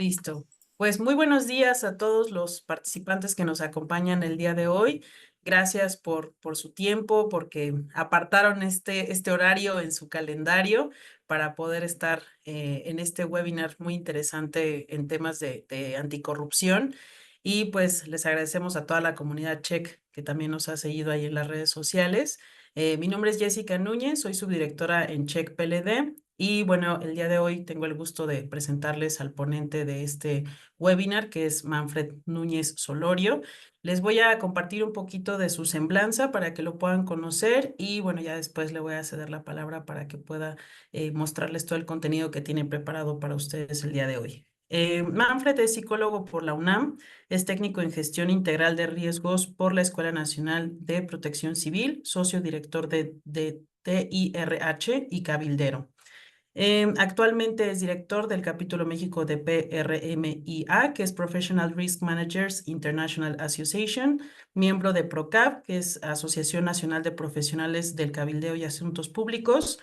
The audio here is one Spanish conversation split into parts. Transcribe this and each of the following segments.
Listo. Pues muy buenos días a todos los participantes que nos acompañan el día de hoy. Gracias por su tiempo, porque apartaron este horario en su calendario para poder estar en este webinar muy interesante en temas de anticorrupción. Y pues les agradecemos a toda la comunidad Check que también nos ha seguido ahí en las redes sociales. Mi nombre es Jessica Núñez, soy subdirectora en Check PLD. Y bueno, el día de hoy tengo el gusto de presentarles al ponente de este webinar, que es Manfred Núñez Solorio. Les voy a compartir un poquito de su semblanza para que lo puedan conocer y bueno, ya después le voy a ceder la palabra para que pueda mostrarles todo el contenido que tiene preparado para ustedes el día de hoy. Manfred es psicólogo por la UNAM, es técnico en gestión integral de riesgos por la Escuela Nacional de Protección Civil, socio director de TIRH y cabildero. Actualmente es director del capítulo México de PRMIA, que es Professional Risk Managers International Association, miembro de PROCAP, que es Asociación Nacional de Profesionales del Cabildeo y Asuntos Públicos,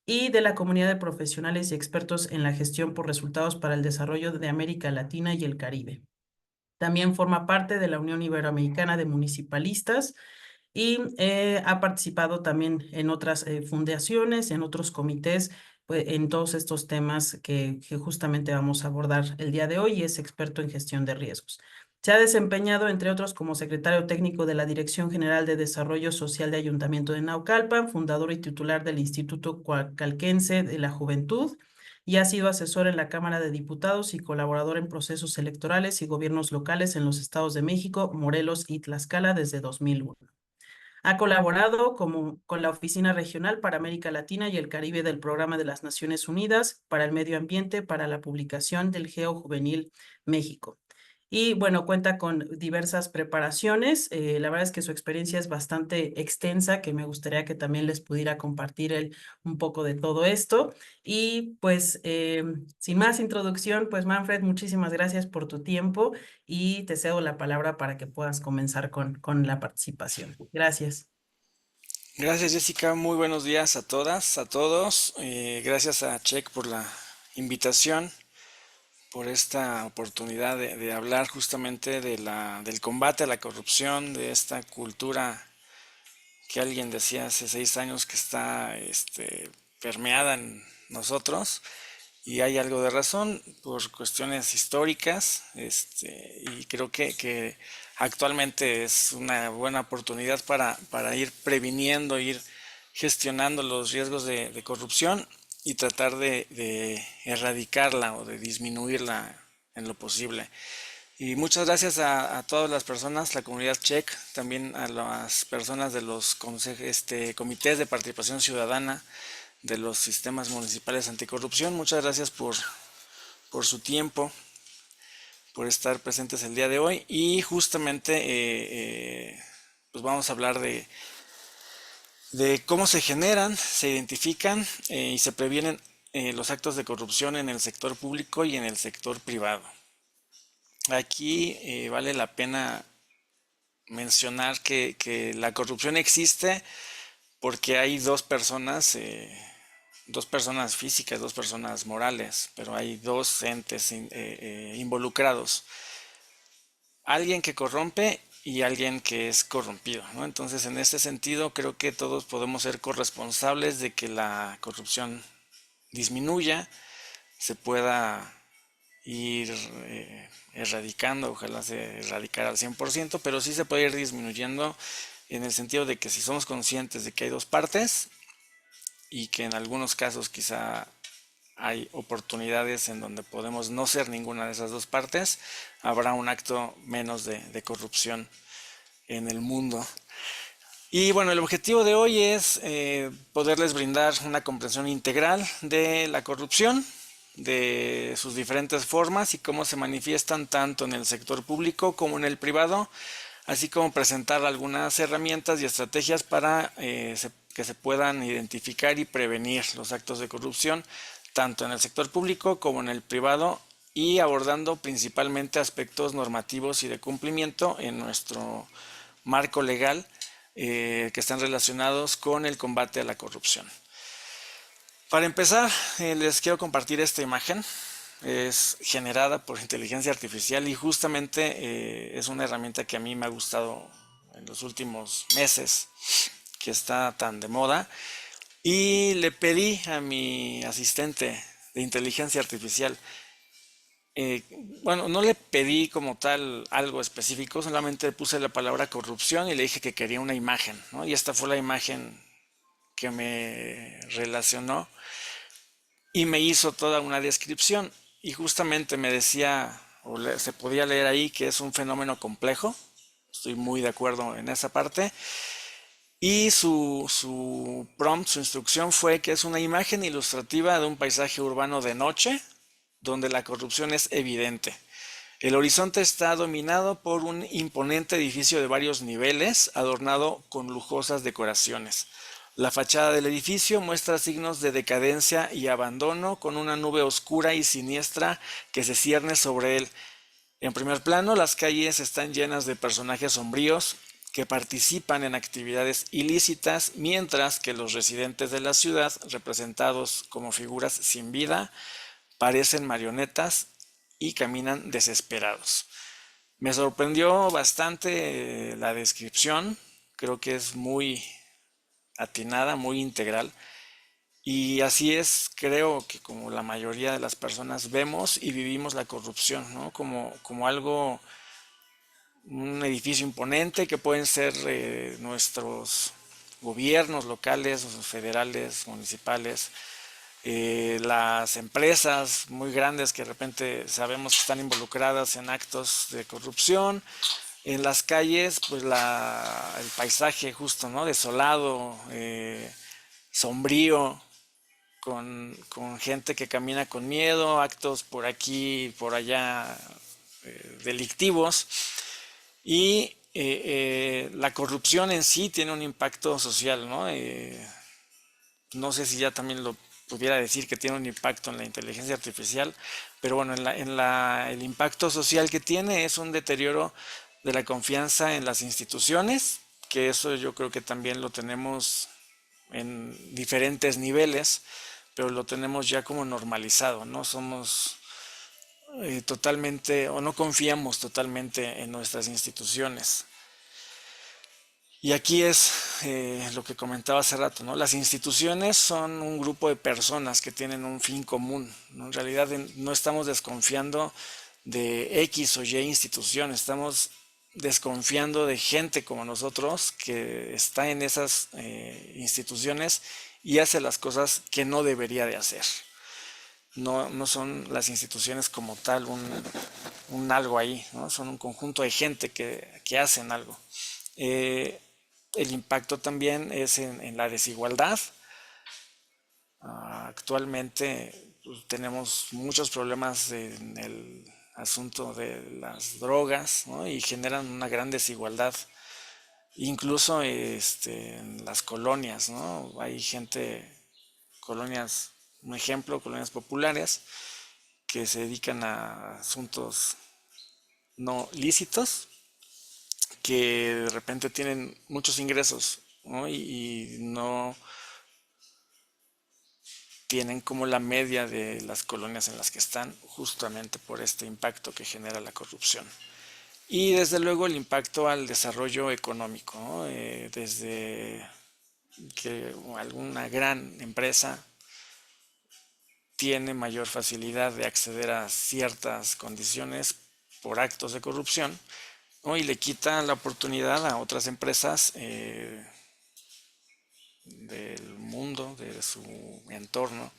y de la Comunidad de Profesionales y Expertos en la Gestión por Resultados para el Desarrollo de América Latina y el Caribe. También forma parte de la Unión Iberoamericana de Municipalistas y ha participado también en otras fundaciones, en otros comités, pues, en todos estos temas que justamente vamos a abordar el día de hoy y es experto en gestión de riesgos. Se ha desempeñado, entre otros, como secretario técnico de la Dirección General de Desarrollo Social de Ayuntamiento de Naucalpan, fundador y titular del Instituto Coacalquense de la Juventud, y ha sido asesor en la Cámara de Diputados y colaborador en procesos electorales y gobiernos locales en los estados de México, Morelos y Tlaxcala desde 2001. Ha colaborado con la Oficina Regional para América Latina y el Caribe del Programa de las Naciones Unidas para el Medio Ambiente para la publicación del Geo Juvenil México. Y bueno, cuenta con diversas preparaciones. La verdad es que su experiencia es bastante extensa, que me gustaría que también les pudiera compartir un poco de todo esto. Y pues, sin más introducción, pues Manfred, muchísimas gracias por tu tiempo y te cedo la palabra para que puedas comenzar con la participación. Gracias. Gracias, Jessica. Muy buenos días a todas, a todos. Gracias a Check por la invitación, por esta oportunidad de hablar justamente del combate a la corrupción, de esta cultura que alguien decía hace 6 años que está permeada en nosotros. Y hay algo de razón por cuestiones históricas, y creo que actualmente es una buena oportunidad para ir previniendo, ir gestionando los riesgos de corrupción y tratar de erradicarla o de disminuirla en lo posible. Y muchas gracias a todas las personas, la comunidad Check, también a las personas de los comités de participación ciudadana de los sistemas municipales anticorrupción. Muchas gracias por su tiempo, por estar presentes el día de hoy. Y justamente pues vamos a hablar de cómo se generan, se identifican y se previenen los actos de corrupción en el sector público y en el sector privado. Aquí vale la pena mencionar que la corrupción existe porque hay dos personas físicas, dos personas morales, pero hay dos entes involucrados. Alguien que corrompe y alguien que es corrompido, ¿no? Entonces, en este sentido, creo que todos podemos ser corresponsables de que la corrupción disminuya, se pueda ir erradicando, ojalá se erradicara al 100%, pero sí se puede ir disminuyendo en el sentido de que si somos conscientes de que hay dos partes y que en algunos casos quizá hay oportunidades en donde podemos no ser ninguna de esas dos partes, habrá un acto menos de corrupción en el mundo. Y bueno, el objetivo de hoy es poderles brindar una comprensión integral de la corrupción, de sus diferentes formas y cómo se manifiestan tanto en el sector público como en el privado, así como presentar algunas herramientas y estrategias para que se puedan identificar y prevenir los actos de corrupción, tanto en el sector público como en el privado, y abordando principalmente aspectos normativos y de cumplimiento en nuestro marco legal que están relacionados con el combate a la corrupción. Para empezar, les quiero compartir esta imagen. es generada por inteligencia artificial y justamente es una herramienta que a mí me ha gustado en los últimos meses, que está tan de moda. Y le pedí a mi asistente de inteligencia artificial, eh, bueno, no le pedí como tal algo específico, solamente puse la palabra corrupción y le dije que quería una imagen, ¿no? Y esta fue la imagen que me relacionó y me hizo toda una descripción. Y justamente me decía, se podía leer ahí que es un fenómeno complejo. Estoy muy de acuerdo en esa parte. Y su prompt, su instrucción fue que es una imagen ilustrativa de un paisaje urbano de noche, donde la corrupción es evidente. El horizonte está dominado por un imponente edificio de varios niveles, adornado con lujosas decoraciones. La fachada del edificio muestra signos de decadencia y abandono, con una nube oscura y siniestra que se cierne sobre él. En primer plano, las calles están llenas de personajes sombríos que participan en actividades ilícitas, mientras que los residentes de la ciudad, representados como figuras sin vida, parecen marionetas y caminan desesperados. Me sorprendió bastante la descripción, creo que es muy atinada, muy integral. Y así es, creo que como la mayoría de las personas vemos y vivimos la corrupción, ¿no? Como algo, un edificio imponente que pueden ser nuestros gobiernos locales, federales, municipales, las empresas muy grandes que de repente sabemos que están involucradas en actos de corrupción. En las calles, pues el paisaje justo, ¿no? Desolado, sombrío, con gente que camina con miedo, actos por aquí y por allá delictivos. Y la corrupción en sí tiene un impacto social, ¿no? No sé si ya también lo pudiera decir que tiene un impacto en la inteligencia artificial, pero bueno, el impacto social que tiene es un deterioro de la confianza en las instituciones, que eso yo creo que también lo tenemos en diferentes niveles, pero lo tenemos ya como normalizado, ¿no? Somos totalmente, o no confiamos totalmente en nuestras instituciones. Y aquí es lo que comentaba hace rato, ¿no? Las instituciones son un grupo de personas que tienen un fin común, ¿no? En realidad no estamos desconfiando de X o Y institución, estamos desconfiando de gente como nosotros que está en esas instituciones y hace las cosas que no debería de hacer. No, no son las instituciones como tal un algo ahí, ¿no? Son un conjunto de gente que hacen algo. Eh, el impacto también es en la desigualdad. Actualmente pues, tenemos muchos problemas en el asunto de las drogas, ¿no? Y generan una gran desigualdad. Incluso en las colonias, ¿no? Hay gente, colonias, un ejemplo, colonias populares, que se dedican a asuntos no lícitos, que de repente tienen muchos ingresos, ¿no? Y no tienen como la media de las colonias en las que están, justamente por este impacto que genera la corrupción. Y desde luego el impacto al desarrollo económico, ¿no? Desde que alguna gran empresa tiene mayor facilidad de acceder a ciertas condiciones por actos de corrupción, ¿no? Y le quita la oportunidad a otras empresas del mundo, de su entorno,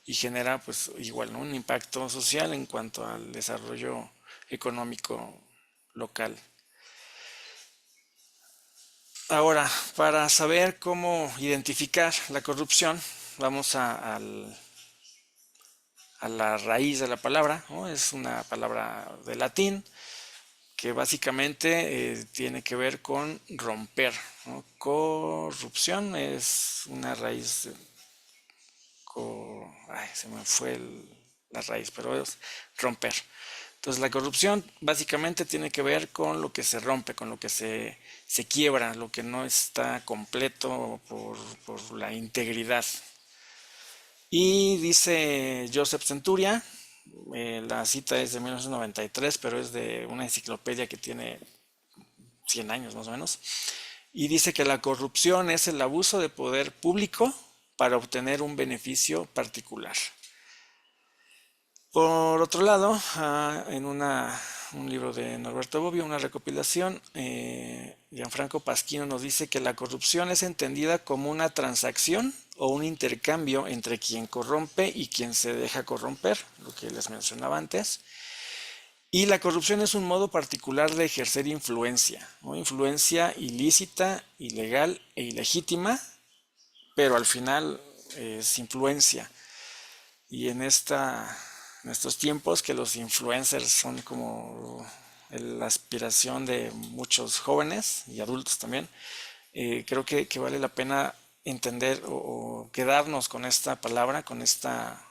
y genera pues igual, ¿no? Un impacto social en cuanto al desarrollo económico local. Ahora, para saber cómo identificar la corrupción, vamos a la raíz de la palabra, ¿no? Es una palabra de latín que básicamente tiene que ver con romper, ¿no? Corrupción es una raíz, ay, se me fue la raíz, pero es romper. Entonces la corrupción básicamente tiene que ver con lo que se rompe, con lo que se quiebra, lo que no está completo por la integridad. Y dice Joseph Centuria, La cita es de 1993, pero es de una enciclopedia que tiene 100 años más o menos. Y dice que la corrupción es el abuso de poder público para obtener un beneficio particular. Por otro lado, en un libro de Norberto Bobbio, una recopilación, Gianfranco Pasquino nos dice que la corrupción es entendida como una transacción o un intercambio entre quien corrompe y quien se deja corromper, lo que les mencionaba antes. Y la corrupción es un modo particular de ejercer influencia, ¿no? Influencia ilícita, ilegal e ilegítima, pero al final es influencia. Y en estos tiempos que los influencers son como la aspiración de muchos jóvenes y adultos también, creo que vale la pena entender o quedarnos con esta palabra, con esta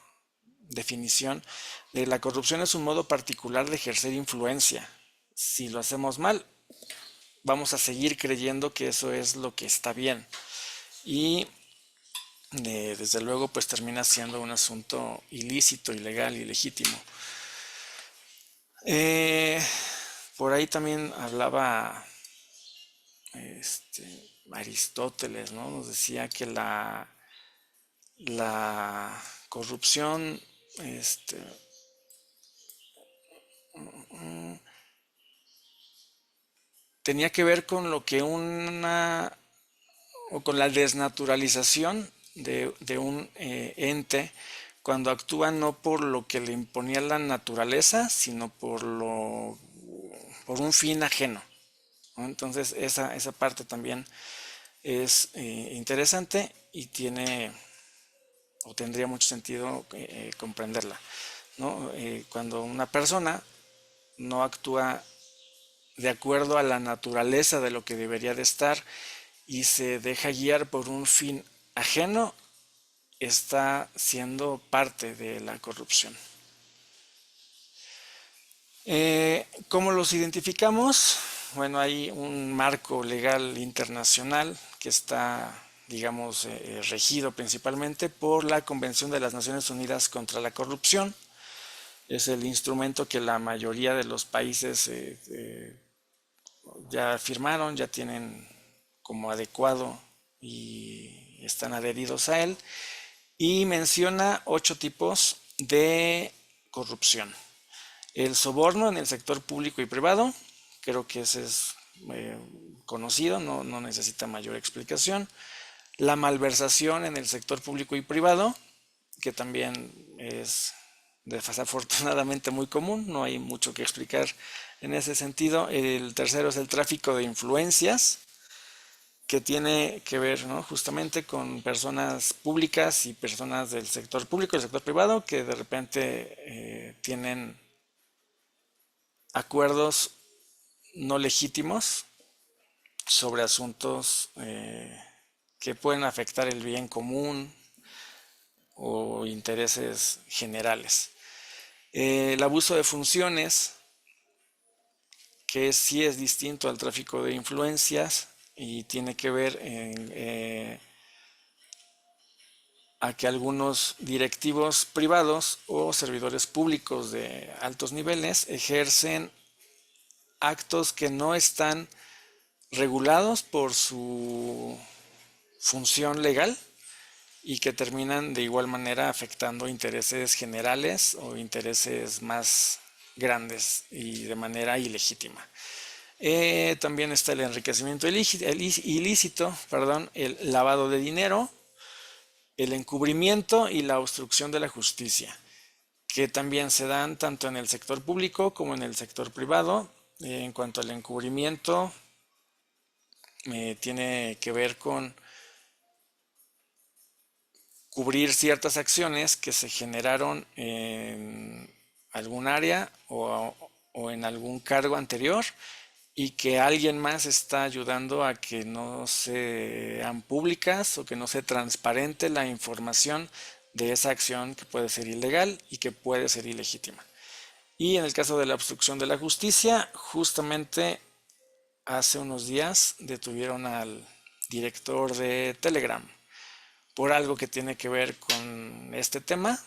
definición de la corrupción es un modo particular de ejercer influencia. Si lo hacemos mal, vamos a seguir creyendo que eso es lo que está bien. Y desde luego pues termina siendo un asunto ilícito, ilegal, ilegítimo. Eh, por ahí también hablaba Aristóteles, ¿no? Nos decía que la corrupción tenía que ver con lo que o con la desnaturalización de un ente cuando actúa no por lo que le imponía la naturaleza, sino por un fin ajeno, ¿no? Entonces esa parte también es interesante y tiene o tendría mucho sentido comprenderla, ¿no? Cuando una persona no actúa de acuerdo a la naturaleza de lo que debería de estar y se deja guiar por un fin ajeno, está siendo parte de la corrupción. ¿Cómo los identificamos? Bueno, hay un marco legal internacional que está, digamos, regido principalmente por la Convención de las Naciones Unidas contra la Corrupción. Es el instrumento que la mayoría de los países ya firmaron, ya tienen como adecuado y están adheridos a él. Y menciona 8 tipos de corrupción. El soborno en el sector público y privado, creo que ese es conocido, no necesita mayor explicación. La malversación en el sector público y privado, que también es desafortunadamente muy común, no hay mucho que explicar en ese sentido. El tercero es el tráfico de influencias, que tiene que ver, ¿no?, justamente con personas públicas y personas del sector público y del sector privado que de repente tienen acuerdos no legítimos sobre asuntos que pueden afectar el bien común o intereses generales. El abuso de funciones, que sí es distinto al tráfico de influencias y tiene que ver a que algunos directivos privados o servidores públicos de altos niveles ejercen actos que no están regulados por su función legal y que terminan de igual manera afectando intereses generales o intereses más grandes y de manera ilegítima. También está el enriquecimiento ilícito, perdón, el lavado de dinero, el encubrimiento y la obstrucción de la justicia, que también se dan tanto en el sector público como en el sector privado. En cuanto al encubrimiento, tiene que ver con cubrir ciertas acciones que se generaron en algún área o en algún cargo anterior y que alguien más está ayudando a que no sean públicas o que no se transparente la información de esa acción que puede ser ilegal y que puede ser ilegítima. Y en el caso de la obstrucción de la justicia, justamente hace unos días detuvieron al director de Telegram por algo que tiene que ver con este tema.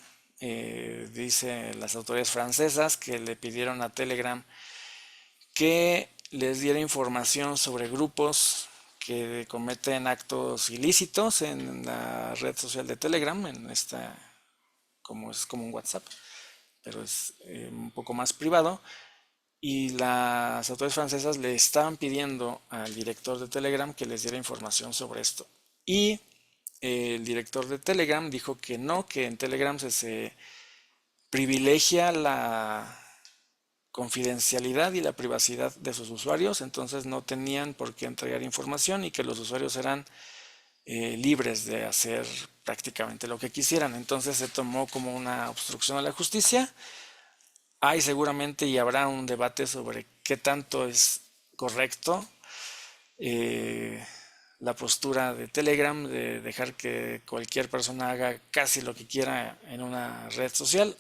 dice las autoridades francesas que le pidieron a Telegram que les diera información sobre grupos que cometen actos ilícitos en la red social de Telegram, en esta, como es como un WhatsApp, pero es un poco más privado. Y las autoridades francesas le estaban pidiendo al director de Telegram que les diera información sobre esto. Y el director de Telegram dijo que no, que en Telegram se privilegia la confidencialidad y la privacidad de sus usuarios, entonces no tenían por qué entregar información y que los usuarios eran libres de hacer prácticamente lo que quisieran. Entonces se tomó como una obstrucción a la justicia. Hay seguramente y habrá un debate sobre qué tanto es correcto eh, la postura de Telegram de dejar que cualquier persona haga casi lo que quiera en una red social,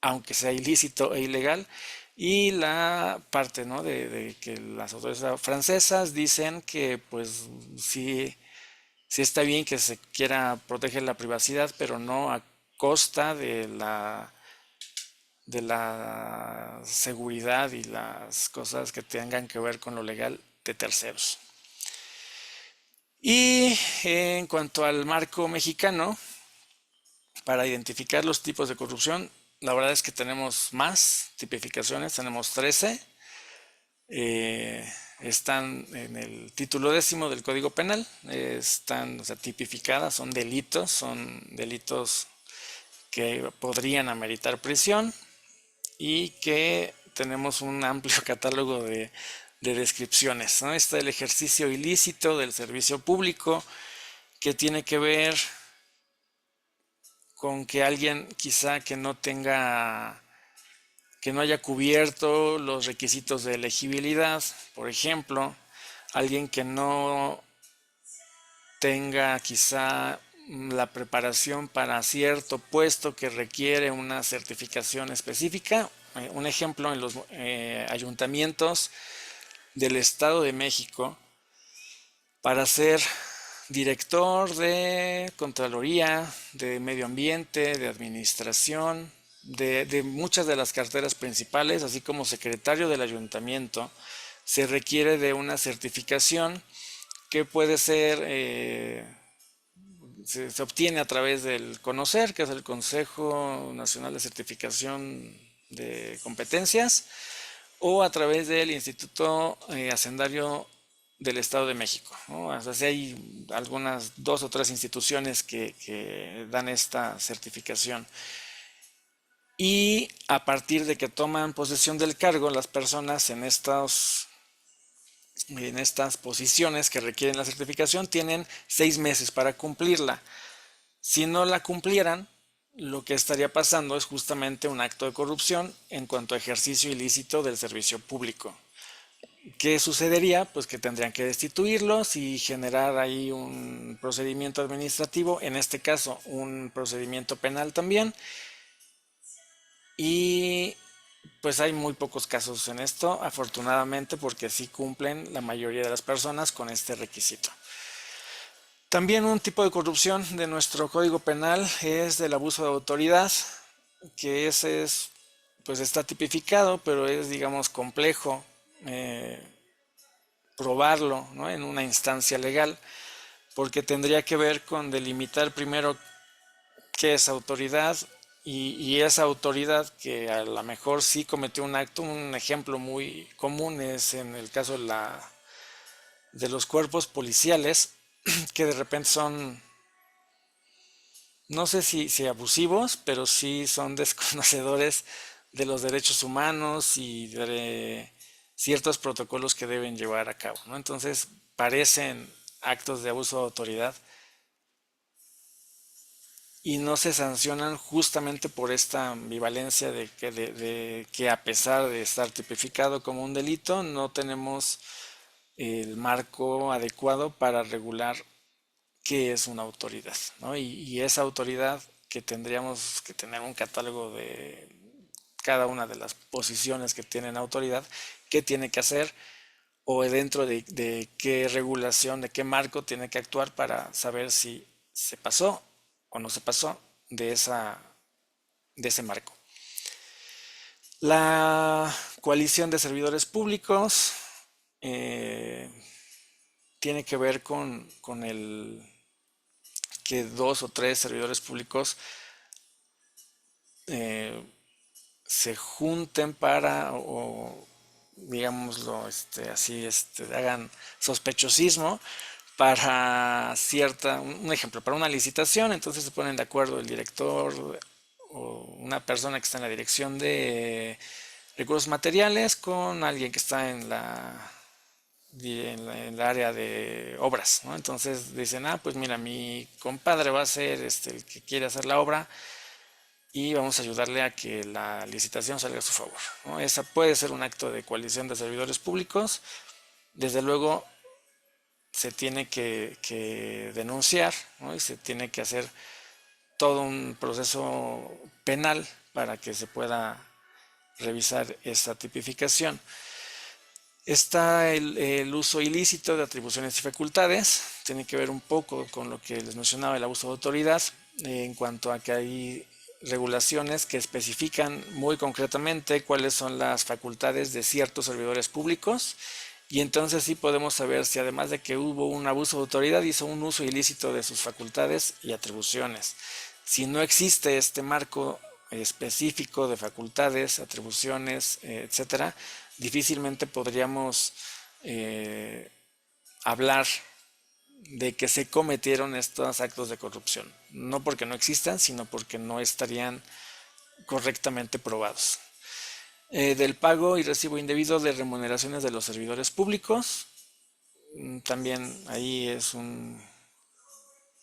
aunque sea ilícito e ilegal, y la parte, ¿no?, de que las autoridades francesas dicen que pues sí, sí está bien que se quiera proteger la privacidad, pero no a costa de la seguridad y las cosas que tengan que ver con lo legal de terceros. Y en cuanto al marco mexicano, para identificar los tipos de corrupción, la verdad es que tenemos más tipificaciones, tenemos 13. Están en el título 10 del Código Penal, están, o sea, tipificadas, son delitos que podrían ameritar prisión y que tenemos un amplio catálogo de descripciones, ¿no? Está el ejercicio ilícito del servicio público, que tiene que ver con que alguien quizá que no haya cubierto los requisitos de elegibilidad, por ejemplo, alguien que no tenga quizá la preparación para cierto puesto que requiere una certificación específica. Un ejemplo, en los ayuntamientos del Estado de México, para ser director de Contraloría, de Medio Ambiente, de Administración, de muchas de las carteras principales, así como secretario del ayuntamiento, se requiere de una certificación que puede ser, se obtiene a través del CONOCER, que es el Consejo Nacional de Certificación de Competencias, o a través del Instituto Hacendario del Estado de México, ¿no? O sea, sí hay algunas 2 o 3 instituciones que dan esta certificación. Y a partir de que toman posesión del cargo, las personas en estas posiciones que requieren la certificación tienen 6 meses para cumplirla. Si no la cumplieran, lo que estaría pasando es justamente un acto de corrupción en cuanto a ejercicio ilícito del servicio público. ¿Qué sucedería? Pues que tendrían que destituirlos y generar ahí un procedimiento administrativo, en este caso un procedimiento penal también. Y pues hay muy pocos casos en esto, afortunadamente, porque sí cumplen la mayoría de las personas con este requisito. También un tipo de corrupción de nuestro Código Penal es del abuso de autoridad, que ese es, pues está tipificado, pero es, digamos, complejo probarlo, ¿no?, en una instancia legal, porque tendría que ver con delimitar primero qué es autoridad y esa autoridad que a lo mejor sí cometió un acto. Un ejemplo muy común es en el caso de los cuerpos policiales, que de repente son, no sé si abusivos, pero sí son desconocedores de los derechos humanos y de ciertos protocolos que deben llevar a cabo, ¿no? Entonces parecen actos de abuso de autoridad y no se sancionan justamente por esta ambivalencia de que a pesar de estar tipificado como un delito, no tenemos el marco adecuado para regular qué es una autoridad, ¿no? Y esa autoridad, que tendríamos que tener un catálogo de cada una de las posiciones que tienen autoridad, qué tiene que hacer o dentro de qué regulación, de qué marco tiene que actuar para saber si se pasó o no se pasó de esa de ese marco. La coalición de servidores públicos eh, tiene que ver con el que 2 o 3 servidores públicos eh, se junten para, o digámoslo así, hagan sospechosismo para un ejemplo, para una licitación. Entonces se ponen de acuerdo el director o una persona que está en la dirección de recursos materiales con alguien que está en la área de obras, ¿no? Entonces dicen, pues mira, mi compadre va a ser el que quiere hacer la obra y vamos a ayudarle a que la licitación salga a su favor, ¿no? Esa puede ser un acto de coalición de servidores públicos. Desde luego se tiene que denunciar, ¿no? Y se tiene que hacer todo un proceso penal para que se pueda revisar esta tipificación. Está el uso ilícito de atribuciones y facultades. Tiene que ver un poco con lo que les mencionaba, el abuso de autoridad, en cuanto a que hay regulaciones que especifican muy concretamente cuáles son las facultades de ciertos servidores públicos, y entonces sí podemos saber si, además de que hubo un abuso de autoridad, hizo un uso ilícito de sus facultades y atribuciones. Si no existe este marco específico de facultades, atribuciones, etcétera, difícilmente podríamos hablar de que se cometieron estos actos de corrupción. No porque no existan, sino porque no estarían correctamente probados. Del pago y recibo indebido de remuneraciones de los servidores públicos. También ahí es un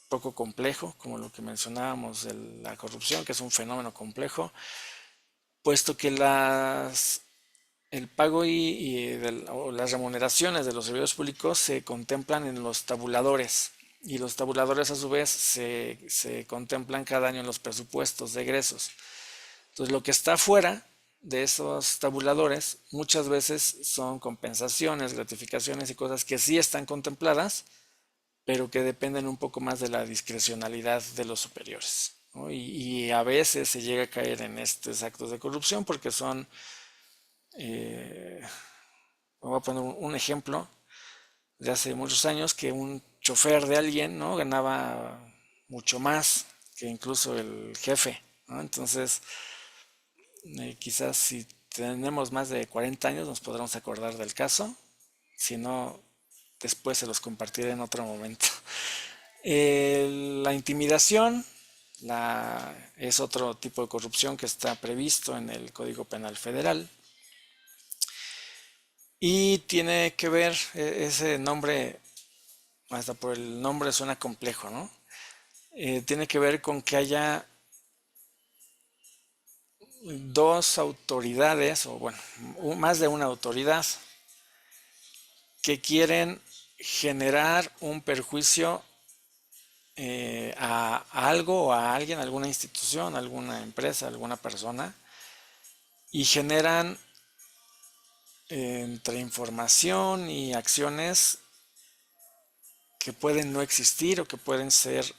poco complejo, como lo que mencionábamos de la corrupción, que es un fenómeno complejo, puesto que el pago o las remuneraciones de los servidores públicos se contemplan en los tabuladores, y los tabuladores a su vez se contemplan cada año en los presupuestos de egresos. Entonces lo que está fuera de esos tabuladores muchas veces son compensaciones, gratificaciones y cosas que sí están contempladas, pero que dependen un poco más de la discrecionalidad de los superiores, ¿no? Y a veces se llega a caer en estos actos de corrupción porque son, voy a poner un ejemplo de hace muchos años, que un chofer de alguien, ¿no?, ganaba mucho más que incluso el jefe, ¿no? Entonces, quizás si tenemos más de 40 años nos podremos acordar del caso. Si no, después se los compartiré en otro momento. La intimidación es otro tipo de corrupción que está previsto en el Código Penal Federal. Y tiene que ver, ese nombre, hasta por el nombre suena complejo, ¿no? Tiene que ver con que haya dos autoridades, o bueno, más de una autoridad, que quieren generar un perjuicio a algo o a alguien, a alguna institución, a alguna empresa, a alguna persona, y generan entre información y acciones que pueden no existir o que pueden ser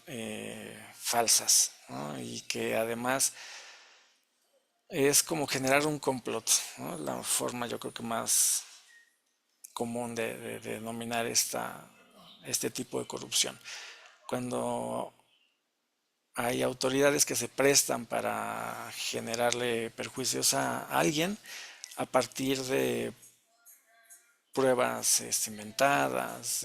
falsas, ¿no? Y que además es como generar un complot, ¿no? La forma, yo creo que más común de denominar este tipo de corrupción. Cuando hay autoridades que se prestan para generarle perjuicios a alguien a partir de pruebas inventadas,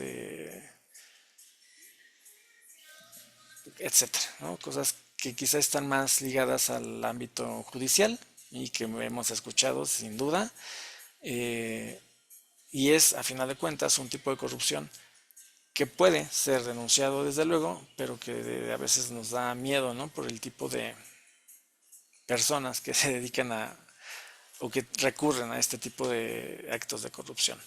etcétera, ¿no? Cosas que quizá están más ligadas al ámbito judicial y que hemos escuchado sin duda, y es, a final de cuentas, un tipo de corrupción que puede ser denunciado desde luego, pero que a veces nos da miedo, ¿no?, por el tipo de personas que se dedican o que recurren a este tipo de actos de corrupción.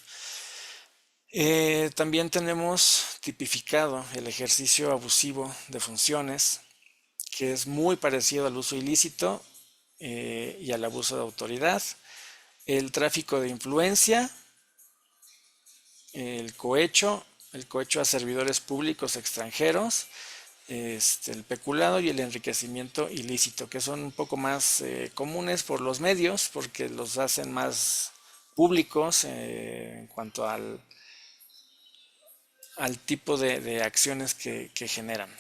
También tenemos tipificado el ejercicio abusivo de funciones, que es muy parecido al uso ilícito y al abuso de autoridad, el tráfico de influencia, el cohecho a servidores públicos extranjeros, el peculado y el enriquecimiento ilícito, que son un poco más comunes por los medios, porque los hacen más públicos en cuanto al tipo de acciones que generan.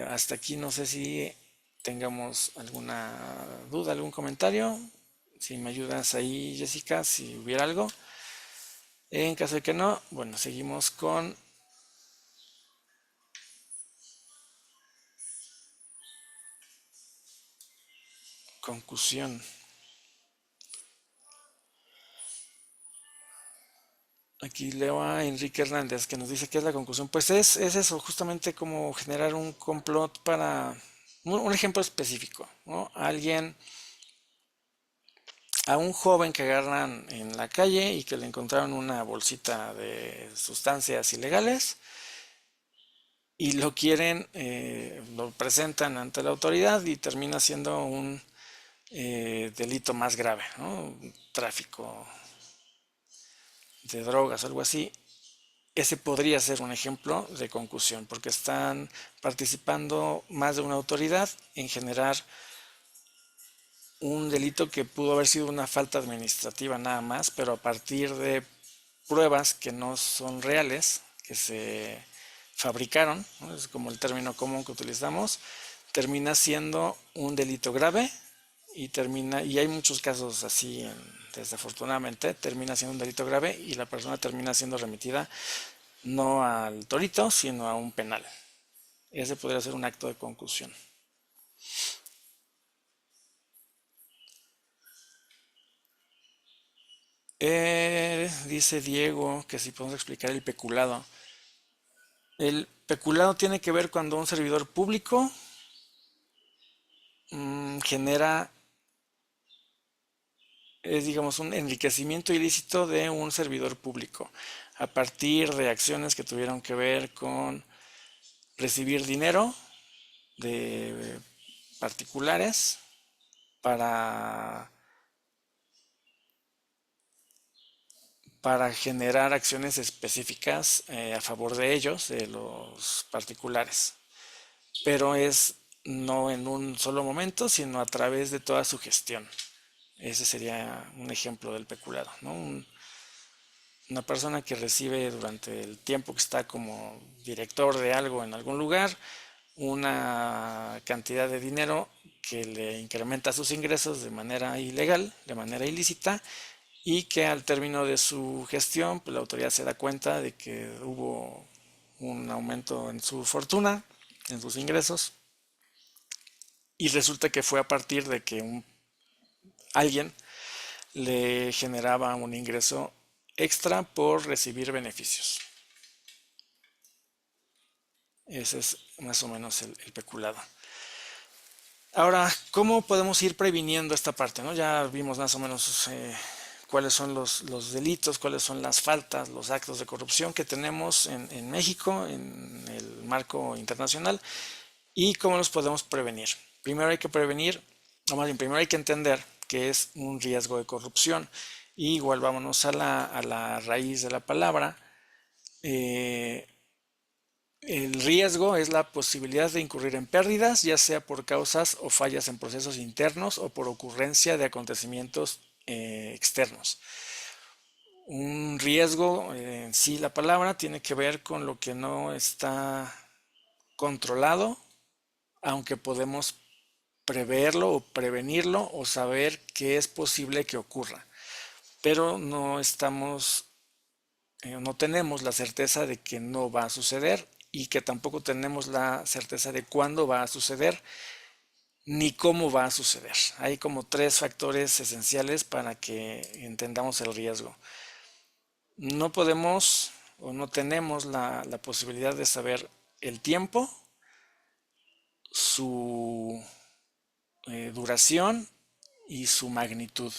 Hasta aquí no sé si tengamos alguna duda, algún comentario. Si me ayudas ahí, Jessica, si hubiera algo. En caso de que no, bueno, seguimos con concusión. Aquí leo a Enrique Hernández que nos dice que es la concusión. Pues es eso, justamente como generar un complot para un ejemplo específico, ¿no? A un joven que agarran en la calle y que le encontraron una bolsita de sustancias ilegales y lo quieren, lo presentan ante la autoridad y termina siendo un delito más grave, ¿no? Tráfico de drogas, algo así. Ese podría ser un ejemplo de concusión, porque están participando más de una autoridad en generar un delito que pudo haber sido una falta administrativa nada más, pero a partir de pruebas que no son reales, que se fabricaron, ¿no? Es como el término común que utilizamos, termina siendo un delito grave y hay muchos casos así, desafortunadamente, termina siendo un delito grave y la persona termina siendo remitida no al torito, sino a un penal. Ese podría ser un acto de concusión. Dice Diego que si podemos explicar el peculado. El peculado tiene que ver cuando un servidor público genera, digamos, un enriquecimiento ilícito de un servidor público a partir de acciones que tuvieron que ver con recibir dinero de particulares para, para generar acciones específicas a favor de ellos, de los particulares. Pero es no en un solo momento, sino a través de toda su gestión. Ese sería un ejemplo del peculado, ¿no? Una persona que recibe durante el tiempo que está como director de algo en algún lugar una cantidad de dinero que le incrementa sus ingresos de manera ilegal, de manera ilícita, y que al término de su gestión, pues la autoridad se da cuenta de que hubo un aumento en su fortuna, en sus ingresos, y resulta que fue a partir de que alguien le generaba un ingreso extra por recibir beneficios. Ese es más o menos el peculado. Ahora, ¿cómo podemos ir previniendo esta parte, no? Ya vimos más o menos cuáles son los delitos, cuáles son las faltas, los actos de corrupción que tenemos en México, en el marco internacional, y cómo los podemos prevenir. Primero hay que prevenir, o más bien, primero hay que entender que es un riesgo de corrupción. Y igual vámonos a la raíz de la palabra. Eh, el riesgo es la posibilidad de incurrir en pérdidas, ya sea por causas o fallas en procesos internos o por ocurrencia de acontecimientos externos. Un riesgo, en sí la palabra, tiene que ver con lo que no está controlado, aunque podemos preverlo o prevenirlo o saber que es posible que ocurra. Pero no tenemos la certeza de que no va a suceder y que tampoco tenemos la certeza de cuándo va a suceder ni cómo va a suceder. Hay como tres factores esenciales para que entendamos el riesgo. No podemos o no tenemos la posibilidad de saber el tiempo, su duración y su magnitud.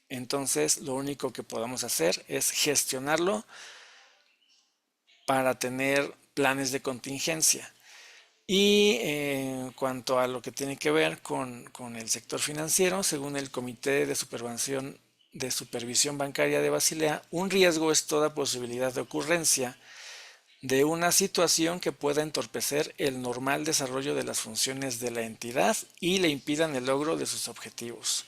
Entonces, lo único que podemos hacer es gestionarlo para tener planes de contingencia. Y en cuanto a lo que tiene que ver con el sector financiero, según el Comité de Supervisión Bancaria de Basilea, un riesgo es toda posibilidad de ocurrencia de una situación que pueda entorpecer el normal desarrollo de las funciones de la entidad y le impidan el logro de sus objetivos.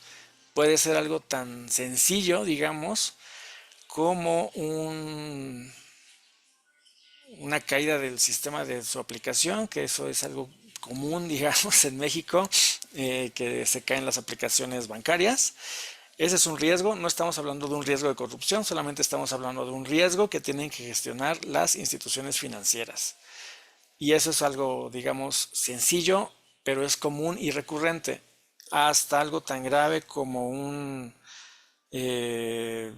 Puede ser algo tan sencillo, digamos, como una caída del sistema de su aplicación, que eso es algo común, digamos, en México, que se caen las aplicaciones bancarias. Ese es un riesgo, no estamos hablando de un riesgo de corrupción, solamente estamos hablando de un riesgo que tienen que gestionar las instituciones financieras. Y eso es algo, digamos, sencillo, pero es común y recurrente, hasta algo tan grave como un eh,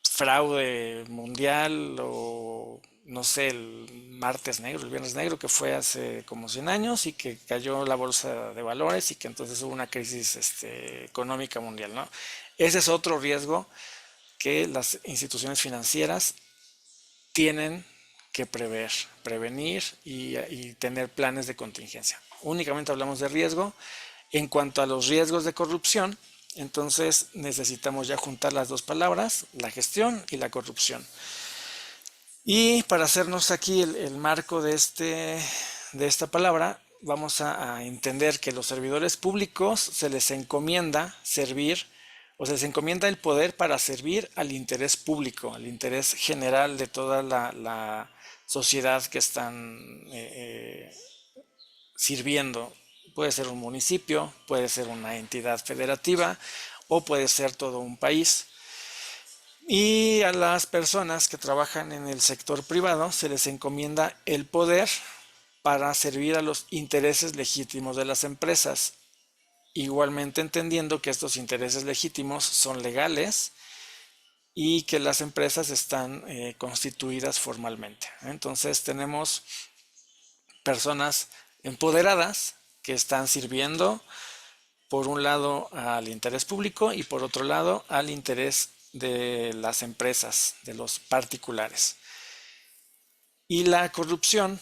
fraude mundial o no sé, el martes negro, el viernes negro, que fue hace como 100 años y que cayó la bolsa de valores y que entonces hubo una crisis económica mundial, ¿no? Ese es otro riesgo que las instituciones financieras tienen que prevenir y tener planes de contingencia. Únicamente hablamos de riesgo. En cuanto a los riesgos de corrupción, entonces necesitamos ya juntar las dos palabras, la gestión y la corrupción. Y para hacernos aquí el marco de esta palabra, vamos a entender que los servidores públicos se les encomienda servir, o se les encomienda el poder para servir al interés público, al interés general de toda la sociedad que están sirviendo. Puede ser un municipio, puede ser una entidad federativa o puede ser todo un país. Y a las personas que trabajan en el sector privado se les encomienda el poder para servir a los intereses legítimos de las empresas, igualmente entendiendo que estos intereses legítimos son legales y que las empresas están constituidas formalmente. Entonces tenemos personas empoderadas que están sirviendo por un lado al interés público y por otro lado al interés de las empresas, de los particulares. Y la corrupción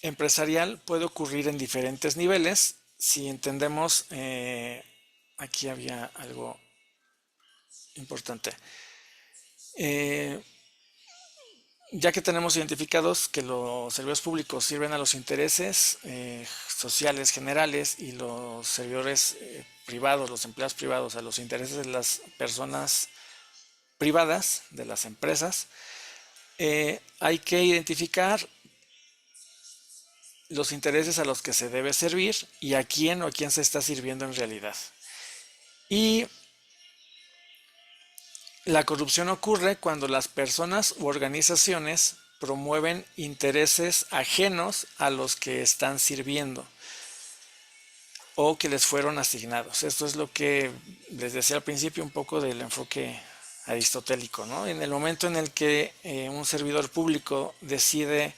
empresarial puede ocurrir en diferentes niveles. Si entendemos, aquí había algo importante. Eh, ya que tenemos identificados que los servidores públicos sirven a los intereses sociales generales y los servidores privados, los empleados privados, a los intereses de las personas privadas, de las empresas, hay que identificar los intereses a los que se debe servir y a quién o a quién se está sirviendo en realidad. Y la corrupción ocurre cuando las personas u organizaciones promueven intereses ajenos a los que están sirviendo o que les fueron asignados. Esto es lo que les decía al principio, un poco del enfoque aristotélico, ¿no? En el momento en el que un servidor público decide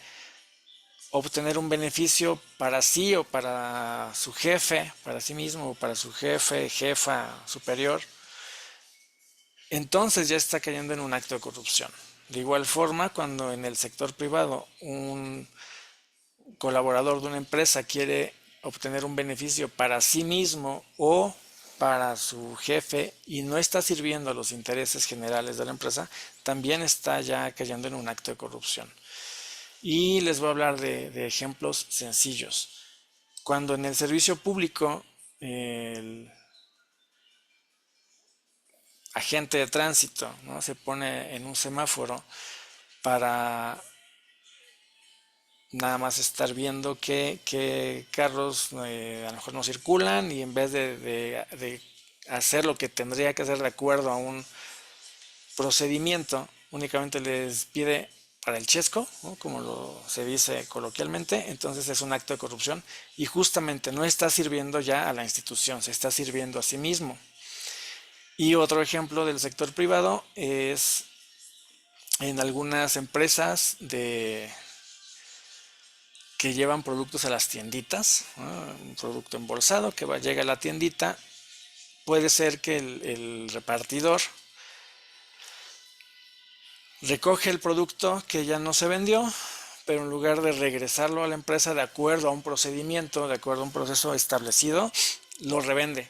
obtener un beneficio para sí o para su jefe, para sí mismo o para su jefe, jefa superior, entonces ya está cayendo en un acto de corrupción. De igual forma, cuando en el sector privado un colaborador de una empresa quiere obtener un beneficio para sí mismo o para su jefe y no está sirviendo a los intereses generales de la empresa, también está ya cayendo en un acto de corrupción. Y les voy a hablar de ejemplos sencillos. Cuando en el servicio público el agente de tránsito, ¿no?, se pone en un semáforo para nada más estar viendo que carros a lo mejor no circulan y en vez de hacer lo que tendría que hacer de acuerdo a un procedimiento, únicamente les pide para el chesco, ¿no?, como se dice coloquialmente, entonces es un acto de corrupción y justamente no está sirviendo ya a la institución, se está sirviendo a sí mismo. Y otro ejemplo del sector privado es en algunas empresas que llevan productos a las tienditas, ¿no?, un producto embolsado que llega a la tiendita, puede ser que el repartidor recoge el producto que ya no se vendió, pero en lugar de regresarlo a la empresa de acuerdo a un procedimiento, de acuerdo a un proceso establecido, lo revende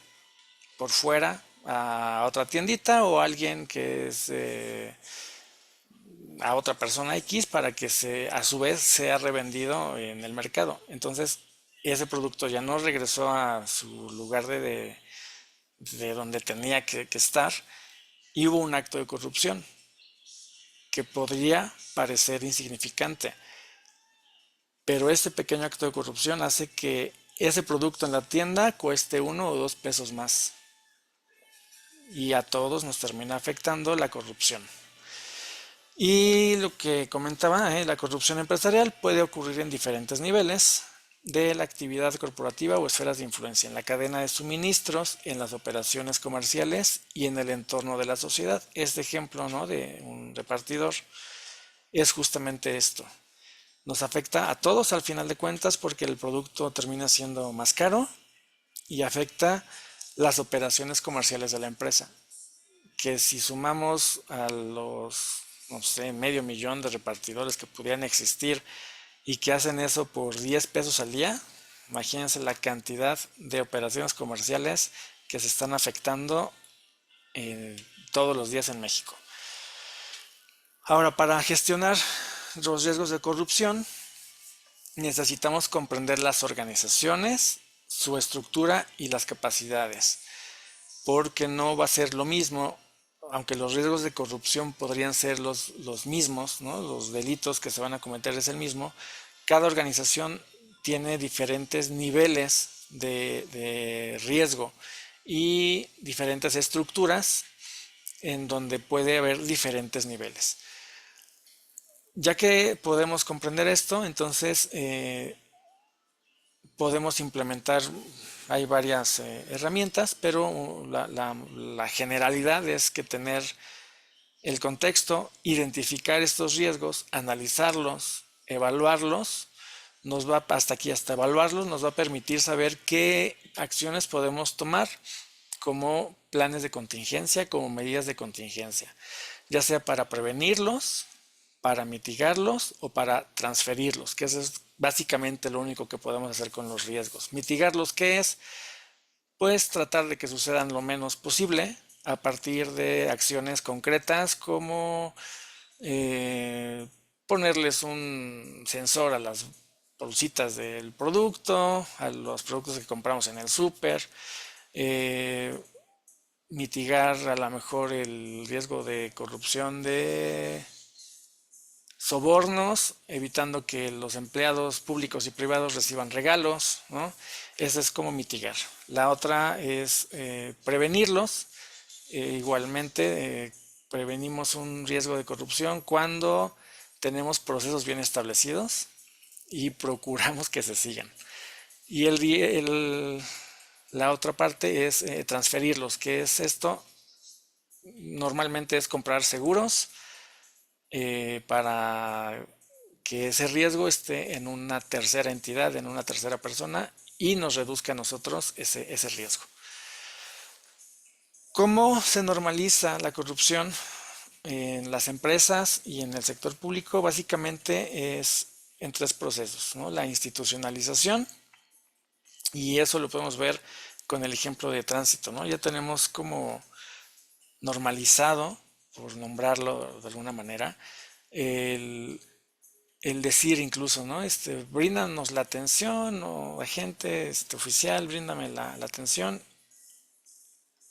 por fuera a otra tiendita o a alguien que es a otra persona X para que a su vez sea revendido en el mercado. Entonces, ese producto ya no regresó a su lugar de donde tenía que estar y hubo un acto de corrupción que podría parecer insignificante, pero este pequeño acto de corrupción hace que ese producto en la tienda cueste 1 o 2 pesos más y a todos nos termina afectando la corrupción. Y lo que comentaba, la corrupción empresarial puede ocurrir en diferentes niveles de la actividad corporativa o esferas de influencia, en la cadena de suministros, en las operaciones comerciales y en el entorno de la sociedad. Este ejemplo, ¿no?, de un repartidor es justamente esto. Nos afecta a todos al final de cuentas porque el producto termina siendo más caro y afecta las operaciones comerciales de la empresa, que si sumamos a los, no sé, medio millón de repartidores que pudieran existir y que hacen eso por 10 pesos al día, imagínense la cantidad de operaciones comerciales que se están afectando todos los días en México. Ahora, para gestionar los riesgos de corrupción, necesitamos comprender las organizaciones, su estructura y las capacidades, porque no va a ser lo mismo, aunque los riesgos de corrupción podrían ser los mismos, ¿no? Los delitos que se van a cometer es el mismo. Cada organización tiene diferentes niveles de riesgo y diferentes estructuras en donde puede haber diferentes niveles. Ya que podemos comprender esto, entonces podemos implementar, hay varias herramientas, pero la generalidad es que tener el contexto, identificar estos riesgos, analizarlos, evaluarlos, nos va hasta aquí, hasta evaluarlos, nos va a permitir saber qué acciones podemos tomar como planes de contingencia, como medidas de contingencia, ya sea para prevenirlos, para mitigarlos o para transferirlos, que eso es básicamente lo único que podemos hacer con los riesgos. Mitigarlos, ¿qué es? Pues tratar de que sucedan lo menos posible a partir de acciones concretas como ponerles un sensor a las bolsitas del producto, a los productos que compramos en el súper, mitigar a lo mejor el riesgo de corrupción de sobornos, evitando que los empleados públicos y privados reciban regalos, ¿no? Esa es como mitigar. La otra es prevenirlos. Igualmente, prevenimos un riesgo de corrupción cuando tenemos procesos bien establecidos y procuramos que se sigan. Y la otra parte es transferirlos. ¿Qué es esto? Normalmente es comprar seguros para que ese riesgo esté en una tercera entidad, en una tercera persona y nos reduzca a nosotros ese riesgo. ¿Cómo se normaliza la corrupción en las empresas y en el sector público? Básicamente es en 3 procesos, ¿no? La institucionalización, y eso lo podemos ver con el ejemplo de tránsito, ¿no? Ya tenemos como normalizado, por nombrarlo de alguna manera, el, el decir incluso, ¿no? Bríndanos la atención, o agente oficial, bríndame la atención,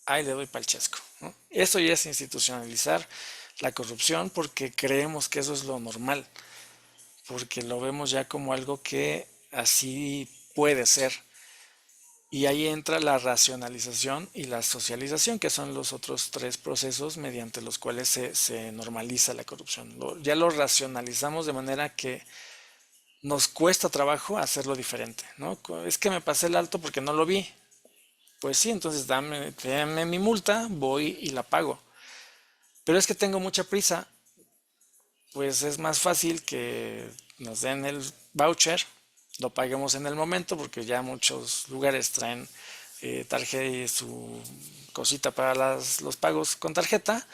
ahí le doy pa'l chesco, ¿no? Eso ya es institucionalizar la corrupción porque creemos que eso es lo normal, porque lo vemos ya como algo que así puede ser. Y ahí entra la racionalización y la socialización, que son los otros 3 procesos mediante los cuales se normaliza la corrupción. Ya lo racionalizamos de manera que nos cuesta trabajo hacerlo diferente, ¿no? Es que me pasé el alto porque no lo vi. Pues sí, entonces dame mi multa, voy y la pago. Pero es que tengo mucha prisa, pues es más fácil que nos den el voucher, lo paguemos en el momento, porque ya muchos lugares traen su cosita para los pagos con tarjeta,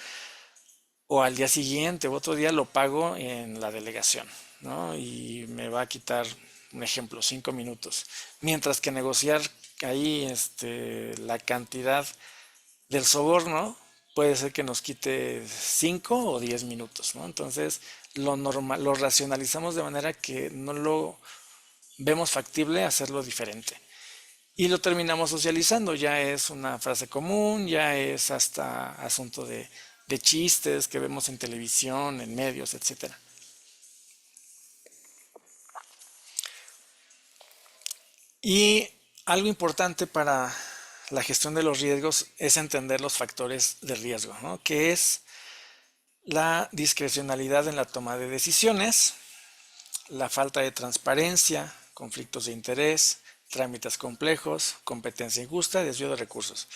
o al día siguiente o otro día lo pago en la delegación, ¿no? Y me va a quitar, un ejemplo, 5 minutos. Mientras que negociar ahí la cantidad del soborno puede ser que nos quite 5 o 10 minutos, ¿no? Entonces, lo racionalizamos de manera que no lo vemos factible hacerlo diferente. Y lo terminamos socializando, ya es una frase común, ya es hasta asunto de chistes que vemos en televisión, en medios, etcétera. Y algo importante para la gestión de los riesgos es entender los factores de riesgo, ¿no? Que es la discrecionalidad en la toma de decisiones, la falta de transparencia, conflictos de interés, trámites complejos, competencia injusta, desvío de recursos.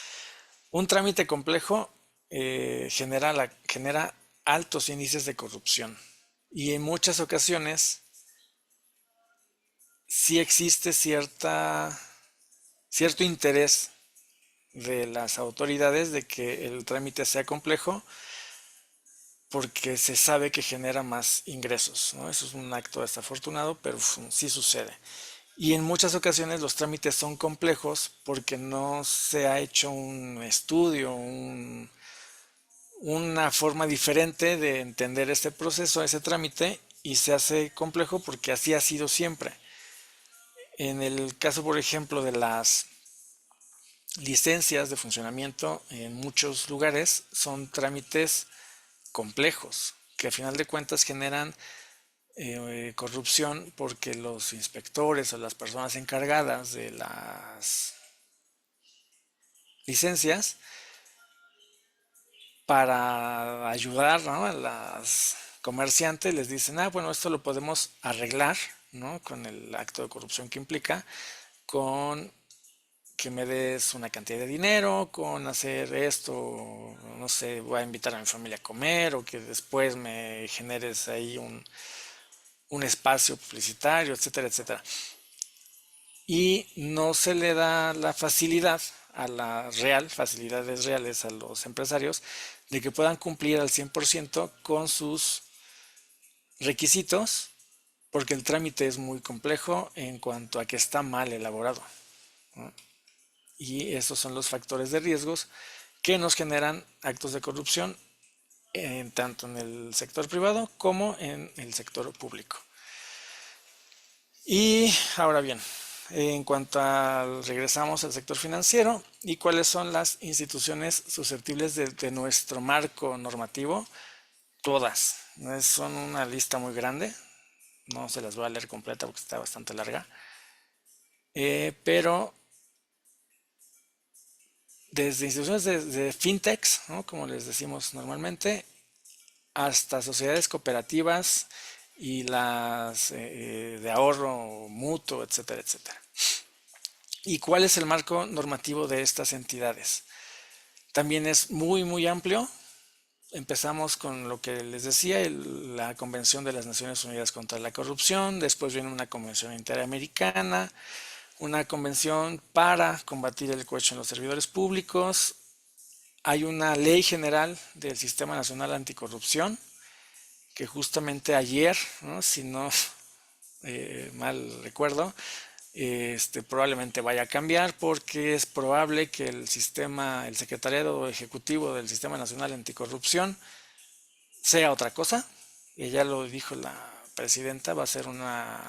Un trámite complejo genera altos índices de corrupción y en muchas ocasiones sí existe cierto interés de las autoridades de que el trámite sea complejo porque se sabe que genera más ingresos, ¿no? Eso es un acto desafortunado, pero sí sucede. Y en muchas ocasiones los trámites son complejos porque no se ha hecho un estudio, una forma diferente de entender este proceso, ese trámite, y se hace complejo porque así ha sido siempre. En el caso, por ejemplo, de las licencias de funcionamiento, en muchos lugares son trámites complejos que a final de cuentas generan corrupción porque los inspectores o las personas encargadas de las licencias para ayudar, ¿no?, a las comerciantes les dicen, bueno, esto lo podemos arreglar, ¿no?, con el acto de corrupción que implica, con que me des una cantidad de dinero, con hacer esto, no sé, voy a invitar a mi familia a comer, o que después me generes ahí un espacio publicitario, etcétera, etcétera. Y no se le da la facilidad facilidades reales a los empresarios de que puedan cumplir al 100% con sus requisitos, porque el trámite es muy complejo en cuanto a que está mal elaborado, ¿no? Y esos son los factores de riesgos que nos generan actos de corrupción tanto en el sector privado como en el sector público. Y ahora bien, en cuanto a regresamos al sector financiero y cuáles son las instituciones susceptibles de nuestro marco normativo, todas. Son una lista muy grande, no se las voy a leer completa porque está bastante larga, pero desde instituciones de fintechs, ¿no?, como les decimos normalmente, hasta sociedades cooperativas y las de ahorro mutuo, etcétera, etcétera. ¿Y cuál es el marco normativo de estas entidades? También es muy, muy amplio. Empezamos con lo que les decía, la Convención de las Naciones Unidas contra la Corrupción, después viene una convención interamericana, una convención para combatir el cohecho en los servidores públicos, hay una ley general del Sistema Nacional Anticorrupción, que justamente ayer, ¿no?, si no mal recuerdo, probablemente vaya a cambiar porque es probable que el secretariado ejecutivo del Sistema Nacional Anticorrupción sea otra cosa. Y ya lo dijo la presidenta, va a ser una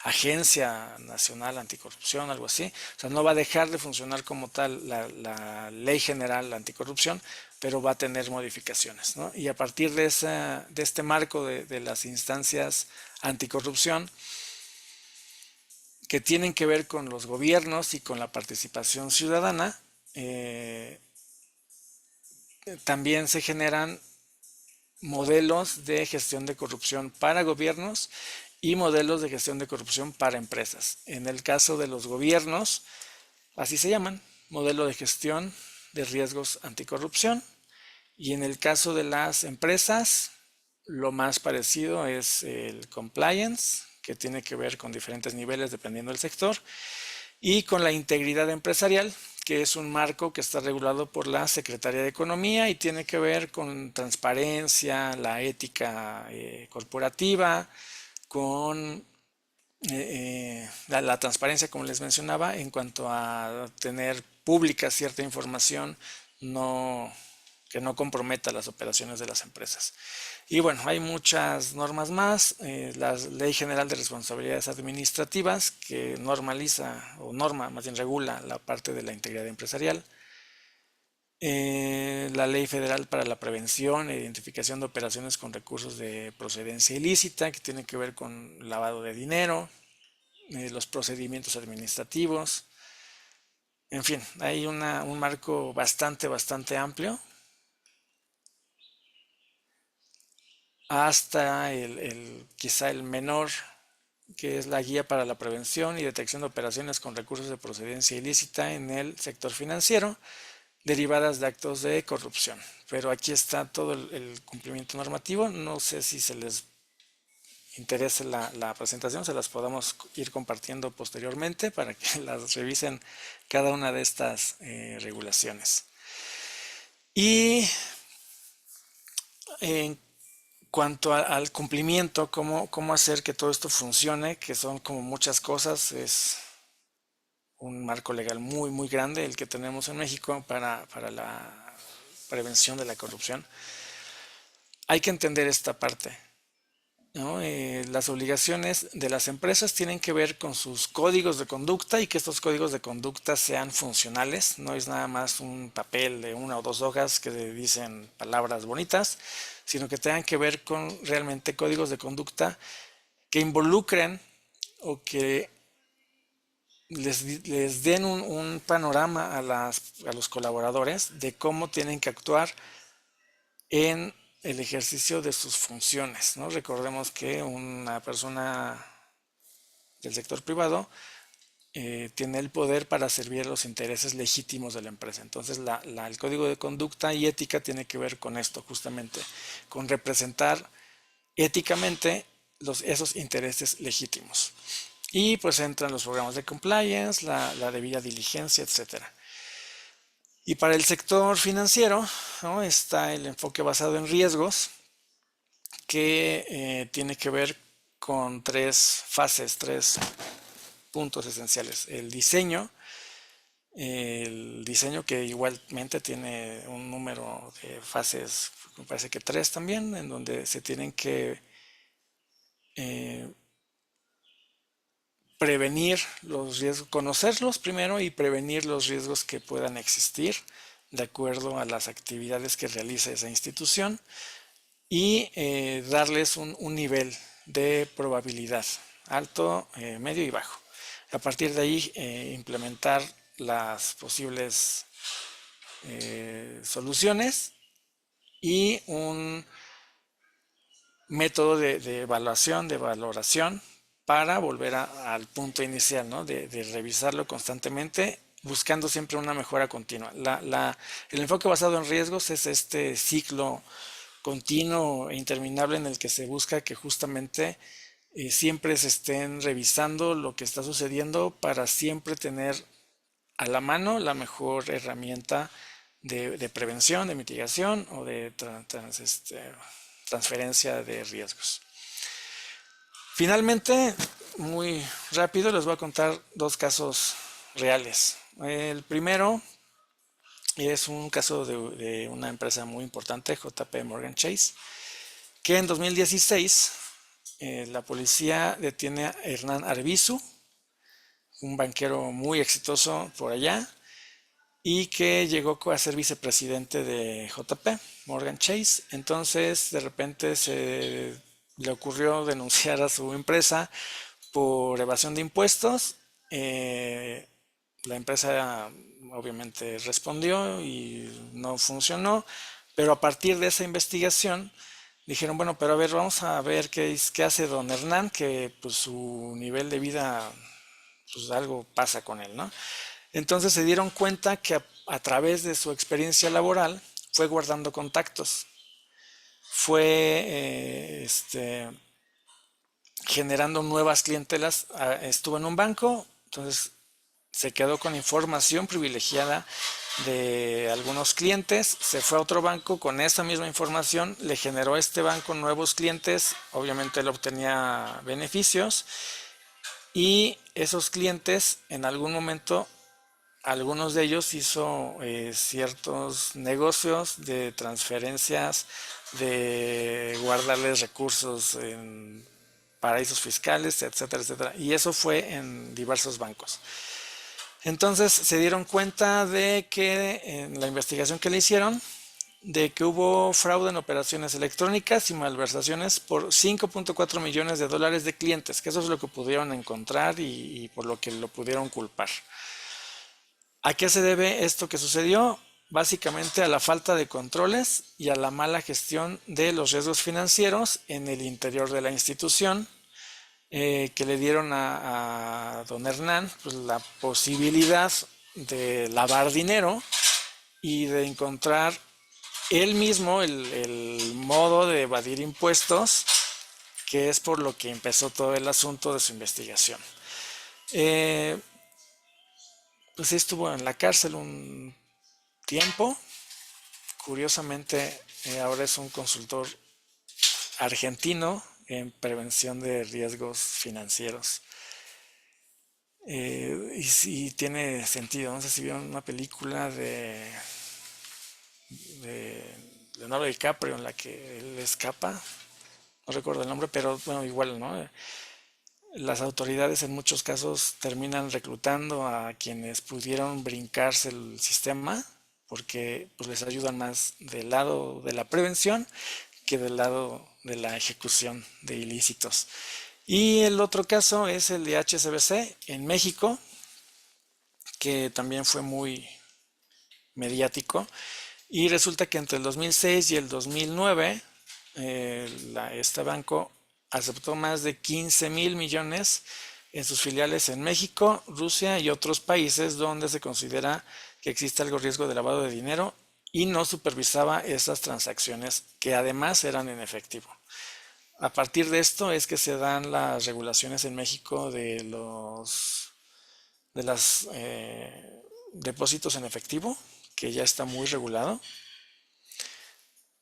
Agencia Nacional Anticorrupción, algo así. O sea, no va a dejar de funcionar como tal la Ley General Anticorrupción, pero va a tener modificaciones, ¿no? Y a partir de este marco de las instancias anticorrupción, que tienen que ver con los gobiernos y con la participación ciudadana, también se generan modelos de gestión de corrupción para gobiernos y modelos de gestión de corrupción para empresas. En el caso de los gobiernos, así se llaman, modelo de gestión de riesgos anticorrupción, y en el caso de las empresas, lo más parecido es el compliance, que tiene que ver con diferentes niveles dependiendo del sector, y con la integridad empresarial, que es un marco que está regulado por la Secretaría de Economía y tiene que ver con transparencia, la ética corporativa, con la transparencia, como les mencionaba, en cuanto a tener pública cierta información no que no comprometa las operaciones de las empresas. Y bueno, hay muchas normas más. La Ley General de Responsabilidades Administrativas, que normaliza o norma, más bien regula la parte de la integridad empresarial. La Ley Federal para la Prevención e Identificación de Operaciones con Recursos de Procedencia Ilícita, que tiene que ver con lavado de dinero, los procedimientos administrativos. En fin, hay un marco bastante amplio, hasta quizá el menor, que es la Guía para la Prevención y Detección de Operaciones con Recursos de Procedencia Ilícita en el sector financiero, derivadas de actos de corrupción. Pero aquí está todo el cumplimiento normativo. No sé si se les interese la presentación, se las podamos ir compartiendo posteriormente para que las revisen cada una de estas regulaciones. Y en cuanto al cumplimiento, cómo hacer que todo esto funcione, que son como muchas cosas, es un marco legal muy grande el que tenemos en México para la prevención de la corrupción. Hay que entender esta parte, ¿no? Las obligaciones de las empresas tienen que ver con sus códigos de conducta, y que estos códigos de conducta sean funcionales. No es nada más un papel de 1 o 2 hojas que dicen palabras bonitas, sino que tengan que ver con realmente códigos de conducta que involucren o que les den un panorama a los colaboradores de cómo tienen que actuar en el ejercicio de sus funciones, ¿no? Recordemos que una persona del sector privado tiene el poder para servir los intereses legítimos de la empresa. Entonces el código de conducta y ética tiene que ver con esto, justamente, con representar éticamente esos intereses legítimos. Y pues entran los programas de compliance, la debida diligencia, etcétera. Y para el sector financiero, ¿no?, está el enfoque basado en riesgos, que tiene que ver con 3 fases, 3 puntos esenciales. El diseño que igualmente tiene un número de fases, me parece que 3 también, en donde se tienen que prevenir los riesgos, conocerlos primero y prevenir los riesgos que puedan existir de acuerdo a las actividades que realiza esa institución, y darles un nivel de probabilidad alto, medio y bajo. A partir de ahí implementar las posibles soluciones y un método de evaluación, de valoración, para volver al punto inicial, ¿no?, de revisarlo constantemente, buscando siempre una mejora continua. El enfoque basado en riesgos es este ciclo continuo e interminable en el que se busca que justamente siempre se estén revisando lo que está sucediendo, para siempre tener a la mano la mejor herramienta de prevención, de mitigación o de transferencia de riesgos. Finalmente, muy rápido, les voy a contar 2 casos reales. El primero es un caso de una empresa muy importante, JP Morgan Chase, que en 2016 la policía detiene a Hernán Arbizu, un banquero muy exitoso por allá, y que llegó a ser vicepresidente de JP Morgan Chase. Entonces, de repente le ocurrió denunciar a su empresa por evasión de impuestos. La empresa obviamente respondió y no funcionó, pero a partir de esa investigación dijeron, bueno, pero a ver, vamos a ver qué hace don Hernán, que pues su nivel de vida, pues algo pasa con él, ¿no? Entonces se dieron cuenta que a través de su experiencia laboral fue guardando contactos, fue generando nuevas clientelas. Estuvo en un banco, entonces se quedó con información privilegiada de algunos clientes, se fue a otro banco con esa misma información, le generó a este banco nuevos clientes, obviamente él obtenía beneficios, y esos clientes en algún momento algunos de ellos hizo ciertos negocios de transferencias, de guardarles recursos en paraísos fiscales, etcétera, etcétera. Y eso fue en diversos bancos. Entonces se dieron cuenta de que en la investigación que le hicieron, de que hubo fraude en operaciones electrónicas y malversaciones por 5.4 millones de dólares de clientes, que eso es lo que pudieron encontrar y por lo que lo pudieron culpar. ¿A qué se debe esto que sucedió? Básicamente a la falta de controles y a la mala gestión de los riesgos financieros en el interior de la institución, que le dieron a don Hernán pues, la posibilidad de lavar dinero y de encontrar él mismo el modo de evadir impuestos, que es por lo que empezó todo el asunto de su investigación. Eh, pues sí estuvo en la cárcel un tiempo. Curiosamente, ahora es un consultor argentino en prevención de riesgos financieros. Y sí tiene sentido. No sé si vieron una película de Leonardo DiCaprio en la que él escapa. No recuerdo el nombre, pero bueno, igual, ¿no? Las autoridades en muchos casos terminan reclutando a quienes pudieron brincarse el sistema porque pues, les ayudan más del lado de la prevención que del lado de la ejecución de ilícitos. Y el otro caso es el de HSBC en México, que también fue muy mediático. Y resulta que entre el 2006 y el 2009, este banco aceptó más de 15.000 millones en sus filiales en México, Rusia y otros países donde se considera que existe algo riesgo de lavado de dinero y no supervisaba esas transacciones que además eran en efectivo. A partir de esto es que se dan las regulaciones en México de los depósitos en efectivo, que ya está muy regulado,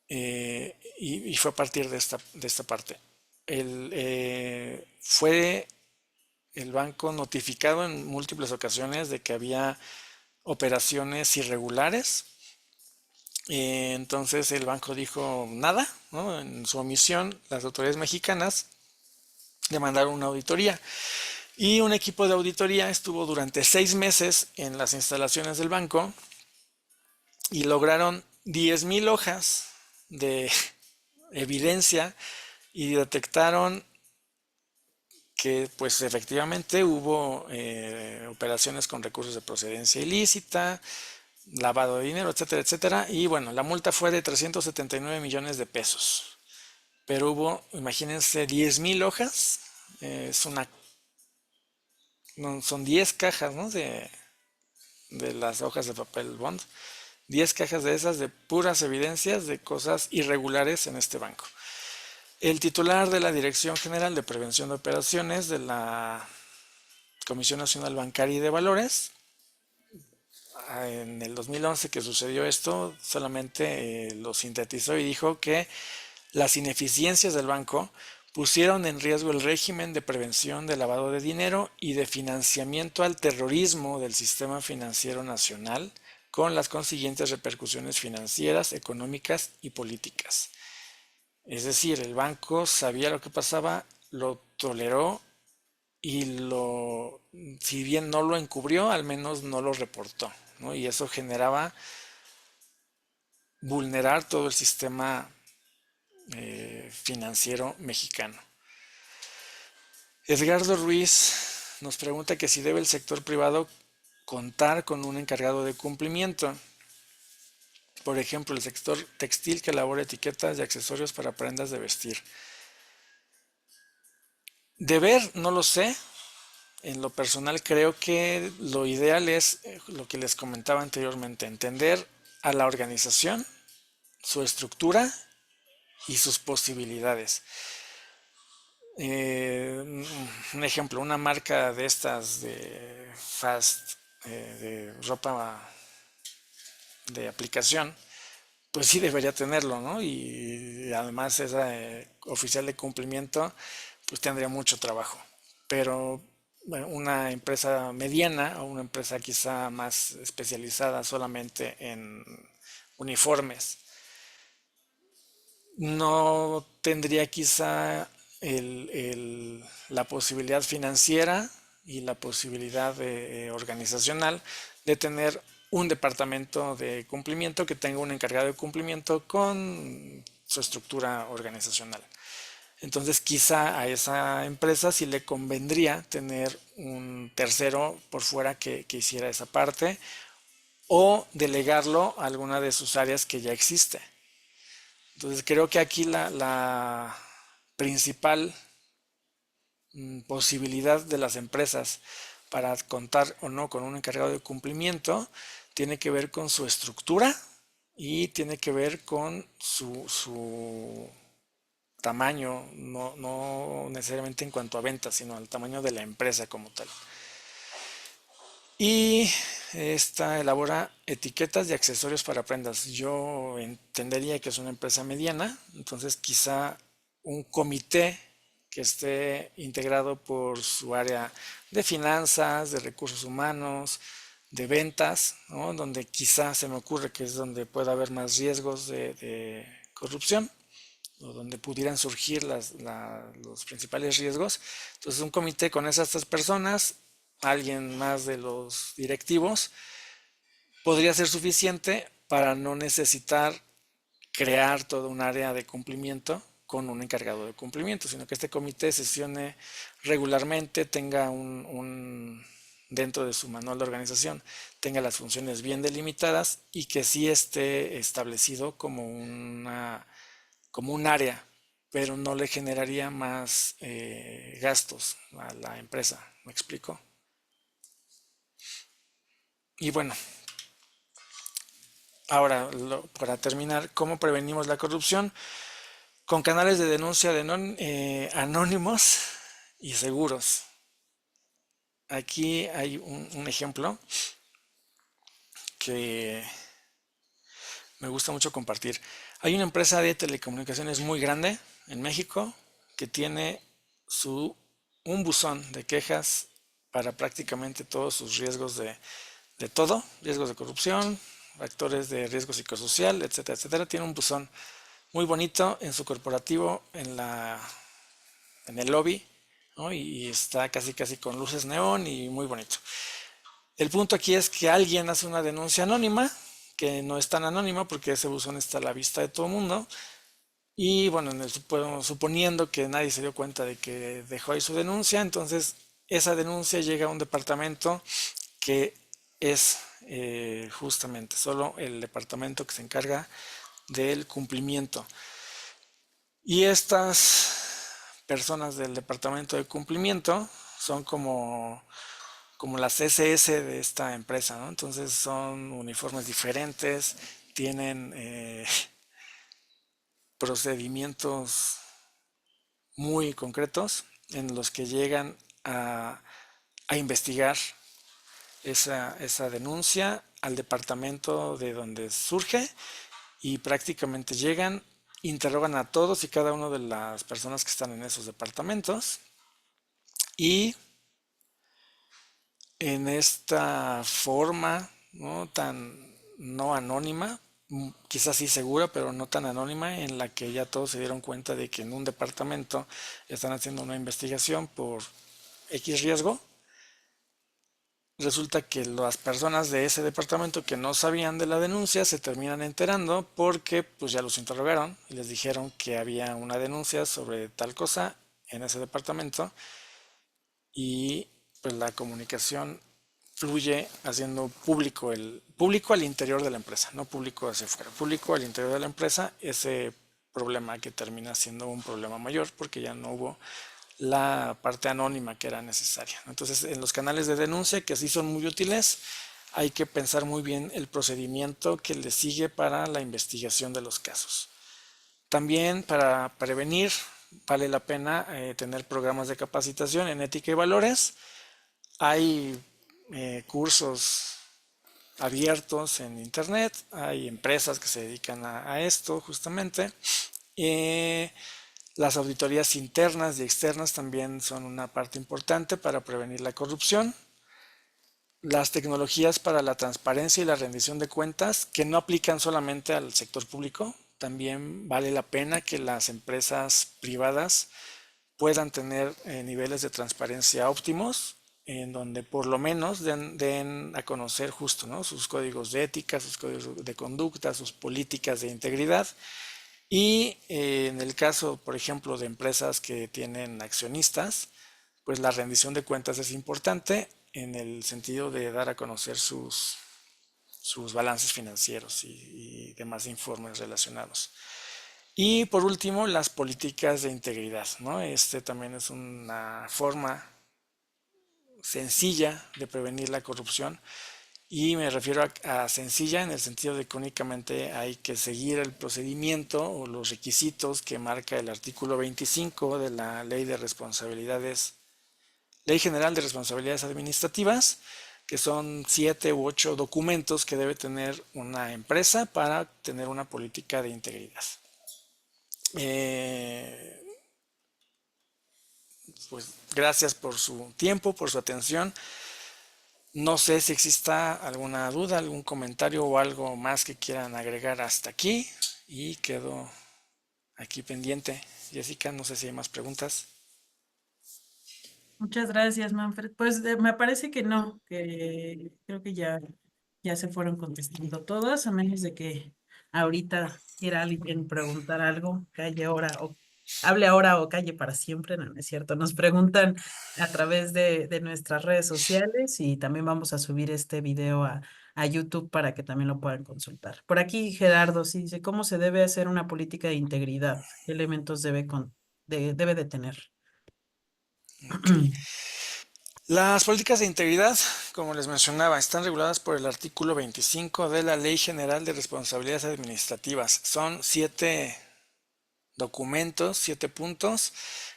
y fue a partir de esta parte. Fue el banco notificado en múltiples ocasiones de que había operaciones irregulares. Entonces el banco dijo nada, ¿no? En su omisión, las autoridades mexicanas demandaron una auditoría. Y un equipo de auditoría estuvo durante 6 meses en las instalaciones del banco y lograron 10.000 hojas de evidencia y detectaron que pues efectivamente hubo operaciones con recursos de procedencia ilícita, lavado de dinero, etcétera, etcétera. Y bueno, la multa fue de 379 millones de pesos. Pero hubo, imagínense, 10.000 hojas. Es una, no, son 10 cajas, ¿no? De las hojas de papel bond. 10 cajas de esas de puras evidencias de cosas irregulares en este banco. El titular de la Dirección General de Prevención de Operaciones de la Comisión Nacional Bancaria y de Valores, en el 2011 que sucedió esto, solamente lo sintetizó y dijo que las ineficiencias del banco pusieron en riesgo el régimen de prevención de lavado de dinero y de financiamiento al terrorismo del sistema financiero nacional, con las consiguientes repercusiones financieras, económicas y políticas. Es decir, el banco sabía lo que pasaba, lo toleró y si bien no lo encubrió, al menos no lo reportó, ¿no? Y eso generaba vulnerar todo el sistema financiero mexicano. Edgardo Ruiz nos pregunta que si debe el sector privado contar con un encargado de cumplimiento. Por ejemplo, el sector textil que elabora etiquetas y accesorios para prendas de vestir. Deber, no lo sé. En lo personal creo que lo ideal es lo que les comentaba anteriormente, entender a la organización, su estructura y sus posibilidades. Un ejemplo, una marca de estas de fast, de ropa de aplicación, pues sí debería tenerlo, ¿no? Y además esa oficial de cumplimiento, pues tendría mucho trabajo. Pero bueno, una empresa mediana o una empresa quizá más especializada solamente en uniformes, no tendría quizá la posibilidad financiera y la posibilidad organizacional de tener un departamento de cumplimiento que tenga un encargado de cumplimiento con su estructura organizacional. Entonces quizá a esa empresa sí le convendría tener un tercero por fuera que hiciera esa parte o delegarlo a alguna de sus áreas que ya existe. Entonces creo que aquí la principal posibilidad de las empresas para contar o no con un encargado de cumplimiento tiene que ver con su estructura y tiene que ver con su tamaño, no necesariamente en cuanto a ventas, sino al tamaño de la empresa como tal. Y esta elabora etiquetas y accesorios para prendas. Yo entendería que es una empresa mediana, entonces quizá un comité que esté integrado por su área de finanzas, de recursos humanos, de ventas, ¿no? Donde quizá se me ocurre que es donde pueda haber más riesgos de corrupción o donde pudieran surgir los principales riesgos. Entonces, un comité con esas tres personas, alguien más de los directivos, podría ser suficiente para no necesitar crear todo un área de cumplimiento con un encargado de cumplimiento, sino que este comité sesione regularmente, tenga dentro de su manual de organización, tenga las funciones bien delimitadas y que sí esté establecido como un área, pero no le generaría más gastos a la empresa. ¿Me explico? Y bueno, ahora para terminar, ¿cómo prevenimos la corrupción? Con canales de denuncia anónimos y seguros. Aquí hay un ejemplo que me gusta mucho compartir. Hay una empresa de telecomunicaciones muy grande en México que tiene su, un buzón de quejas para prácticamente todos sus riesgos de todo, riesgos de corrupción, factores de riesgo psicosocial, etcétera, etcétera. Tiene un buzón muy bonito en su corporativo, en el lobby, ¿no? Y está casi casi con luces neón y muy bonito. El punto aquí es que alguien hace una denuncia anónima, que no es tan anónima porque ese buzón está a la vista de todo el mundo. Y bueno, suponiendo que nadie se dio cuenta de que dejó ahí su denuncia, entonces esa denuncia llega a un departamento que es justamente solo el departamento que se encarga del cumplimiento. Y estas personas del departamento de cumplimiento son como las SS de esta empresa, ¿no? Entonces son uniformes diferentes, tienen procedimientos muy concretos en los que llegan a investigar esa denuncia al departamento de donde surge y prácticamente llegan, interrogan a todos y cada una de las personas que están en esos departamentos y en esta forma, ¿no? Tan no anónima, quizás sí segura, pero no tan anónima, en la que ya todos se dieron cuenta de que en un departamento están haciendo una investigación por X riesgo. Resulta que las personas de ese departamento que no sabían de la denuncia se terminan enterando porque pues ya los interrogaron y les dijeron que había una denuncia sobre tal cosa en ese departamento y pues la comunicación fluye haciendo público al interior de la empresa, no público hacia afuera, público al interior de la empresa, ese problema que termina siendo un problema mayor porque ya no hubo la parte anónima que era necesaria. Entonces, en los canales de denuncia, que sí son muy útiles, hay que pensar muy bien el procedimiento que le sigue para la investigación de los casos. También para prevenir, vale la pena tener programas de capacitación en ética y valores. Hay cursos abiertos en internet, hay empresas que se dedican a esto justamente. Las auditorías internas y externas también son una parte importante para prevenir la corrupción. Las tecnologías para la transparencia y la rendición de cuentas, que no aplican solamente al sector público, también vale la pena que las empresas privadas puedan tener niveles de transparencia óptimos, en donde por lo menos den a conocer justo, ¿no?, sus códigos de ética, sus códigos de conducta, sus políticas de integridad. Y en el caso, por ejemplo, de empresas que tienen accionistas, pues la rendición de cuentas es importante en el sentido de dar a conocer sus balances financieros y demás informes relacionados. Y por último, las políticas de integridad, ¿no? Este también es una forma sencilla de prevenir la corrupción, y me refiero a sencilla en el sentido de que únicamente hay que seguir el procedimiento o los requisitos que marca el artículo 25 de la Ley General de Responsabilidades Administrativas, que son 7 u 8 documentos que debe tener una empresa para tener una política de integridad. Eh, pues gracias por su tiempo, por su atención. No sé si exista alguna duda, algún comentario o algo más que quieran agregar hasta aquí, y quedo aquí pendiente. Jessica, no sé si hay más preguntas. Muchas gracias, Manfred. Pues me parece que no, que creo que ya se fueron contestando todas, a menos de que ahorita quiera alguien preguntar algo, calle ahora o hable ahora o calle para siempre, no, no es cierto. Nos preguntan a través de nuestras redes sociales y también vamos a subir este video a YouTube para que también lo puedan consultar. Por aquí Gerardo sí dice, ¿cómo se debe hacer una política de integridad? ¿Qué elementos debe de tener? Ok. Las políticas de integridad, como les mencionaba, están reguladas por el artículo 25 de la Ley General de Responsabilidades Administrativas. Son 7 documentos, 7 puntos,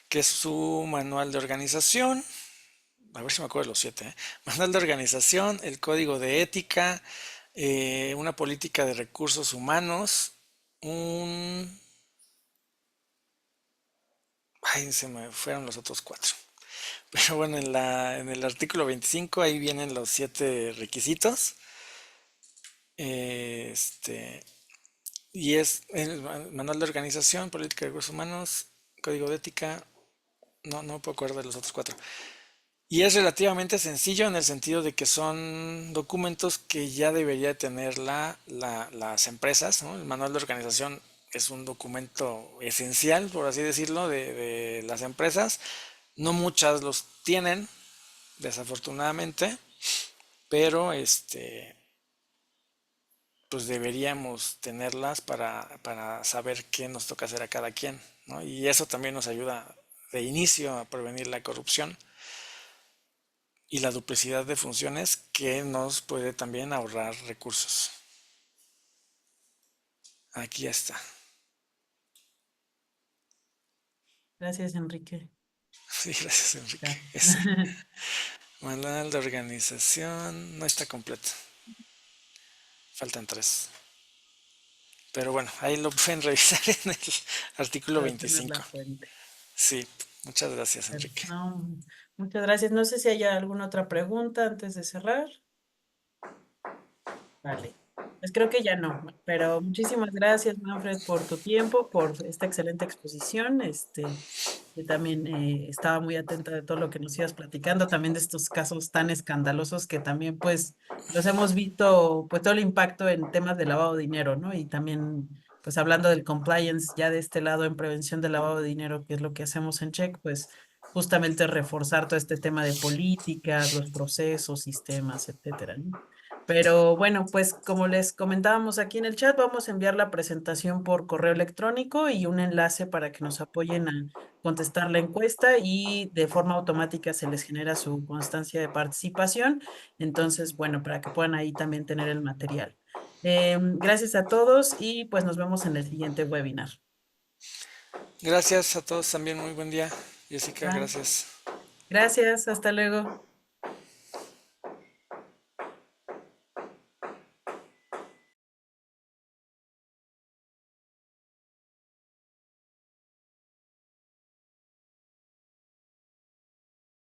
que es su manual de organización. A ver si me acuerdo de los 7, ¿eh? Manual de organización, el código de ética, una política de recursos humanos, un... Ay, se me fueron los otros 4. Pero bueno, en el artículo 25 ahí vienen los 7 requisitos. Este, y es el manual de organización, política de recursos humanos, código de ética. No me puedo acordar de los otros 4. Y es relativamente sencillo en el sentido de que son documentos que ya debería tener las empresas, ¿no? El manual de organización es un documento esencial, por así decirlo, de las empresas. No muchas los tienen, desafortunadamente, pero pues deberíamos tenerlas para saber qué nos toca hacer a cada quien, ¿no? Y eso también nos ayuda de inicio a prevenir la corrupción y la duplicidad de funciones, que nos puede también ahorrar recursos. Aquí está. Gracias, Enrique. Sí, gracias, Enrique. Ya. Ese manual de organización no está completo. Faltan 3. Pero bueno, ahí lo pueden revisar en el artículo Para tener 25. la fuente. Sí, muchas gracias, Enrique. No, muchas gracias. No sé si hay alguna otra pregunta antes de cerrar. Vale. Pues creo que ya no, pero muchísimas gracias, Manfred, por tu tiempo, por esta excelente exposición. Yo también estaba muy atenta de todo lo que nos ibas platicando, también de estos casos tan escandalosos que también pues los hemos visto, pues todo el impacto en temas de lavado de dinero, ¿no? Y también pues hablando del compliance ya de este lado en prevención del lavado de dinero, que es lo que hacemos en Check, pues justamente reforzar todo este tema de políticas, los procesos, sistemas, etcétera, ¿no? Pero bueno, pues como les comentábamos aquí en el chat, vamos a enviar la presentación por correo electrónico y un enlace para que nos apoyen a contestar la encuesta y de forma automática se les genera su constancia de participación. Entonces, bueno, para que puedan ahí también tener el material. Gracias a todos y pues nos vemos en el siguiente webinar. Gracias a todos también, muy buen día. Jessica, ¿Va? gracias. Gracias, hasta luego.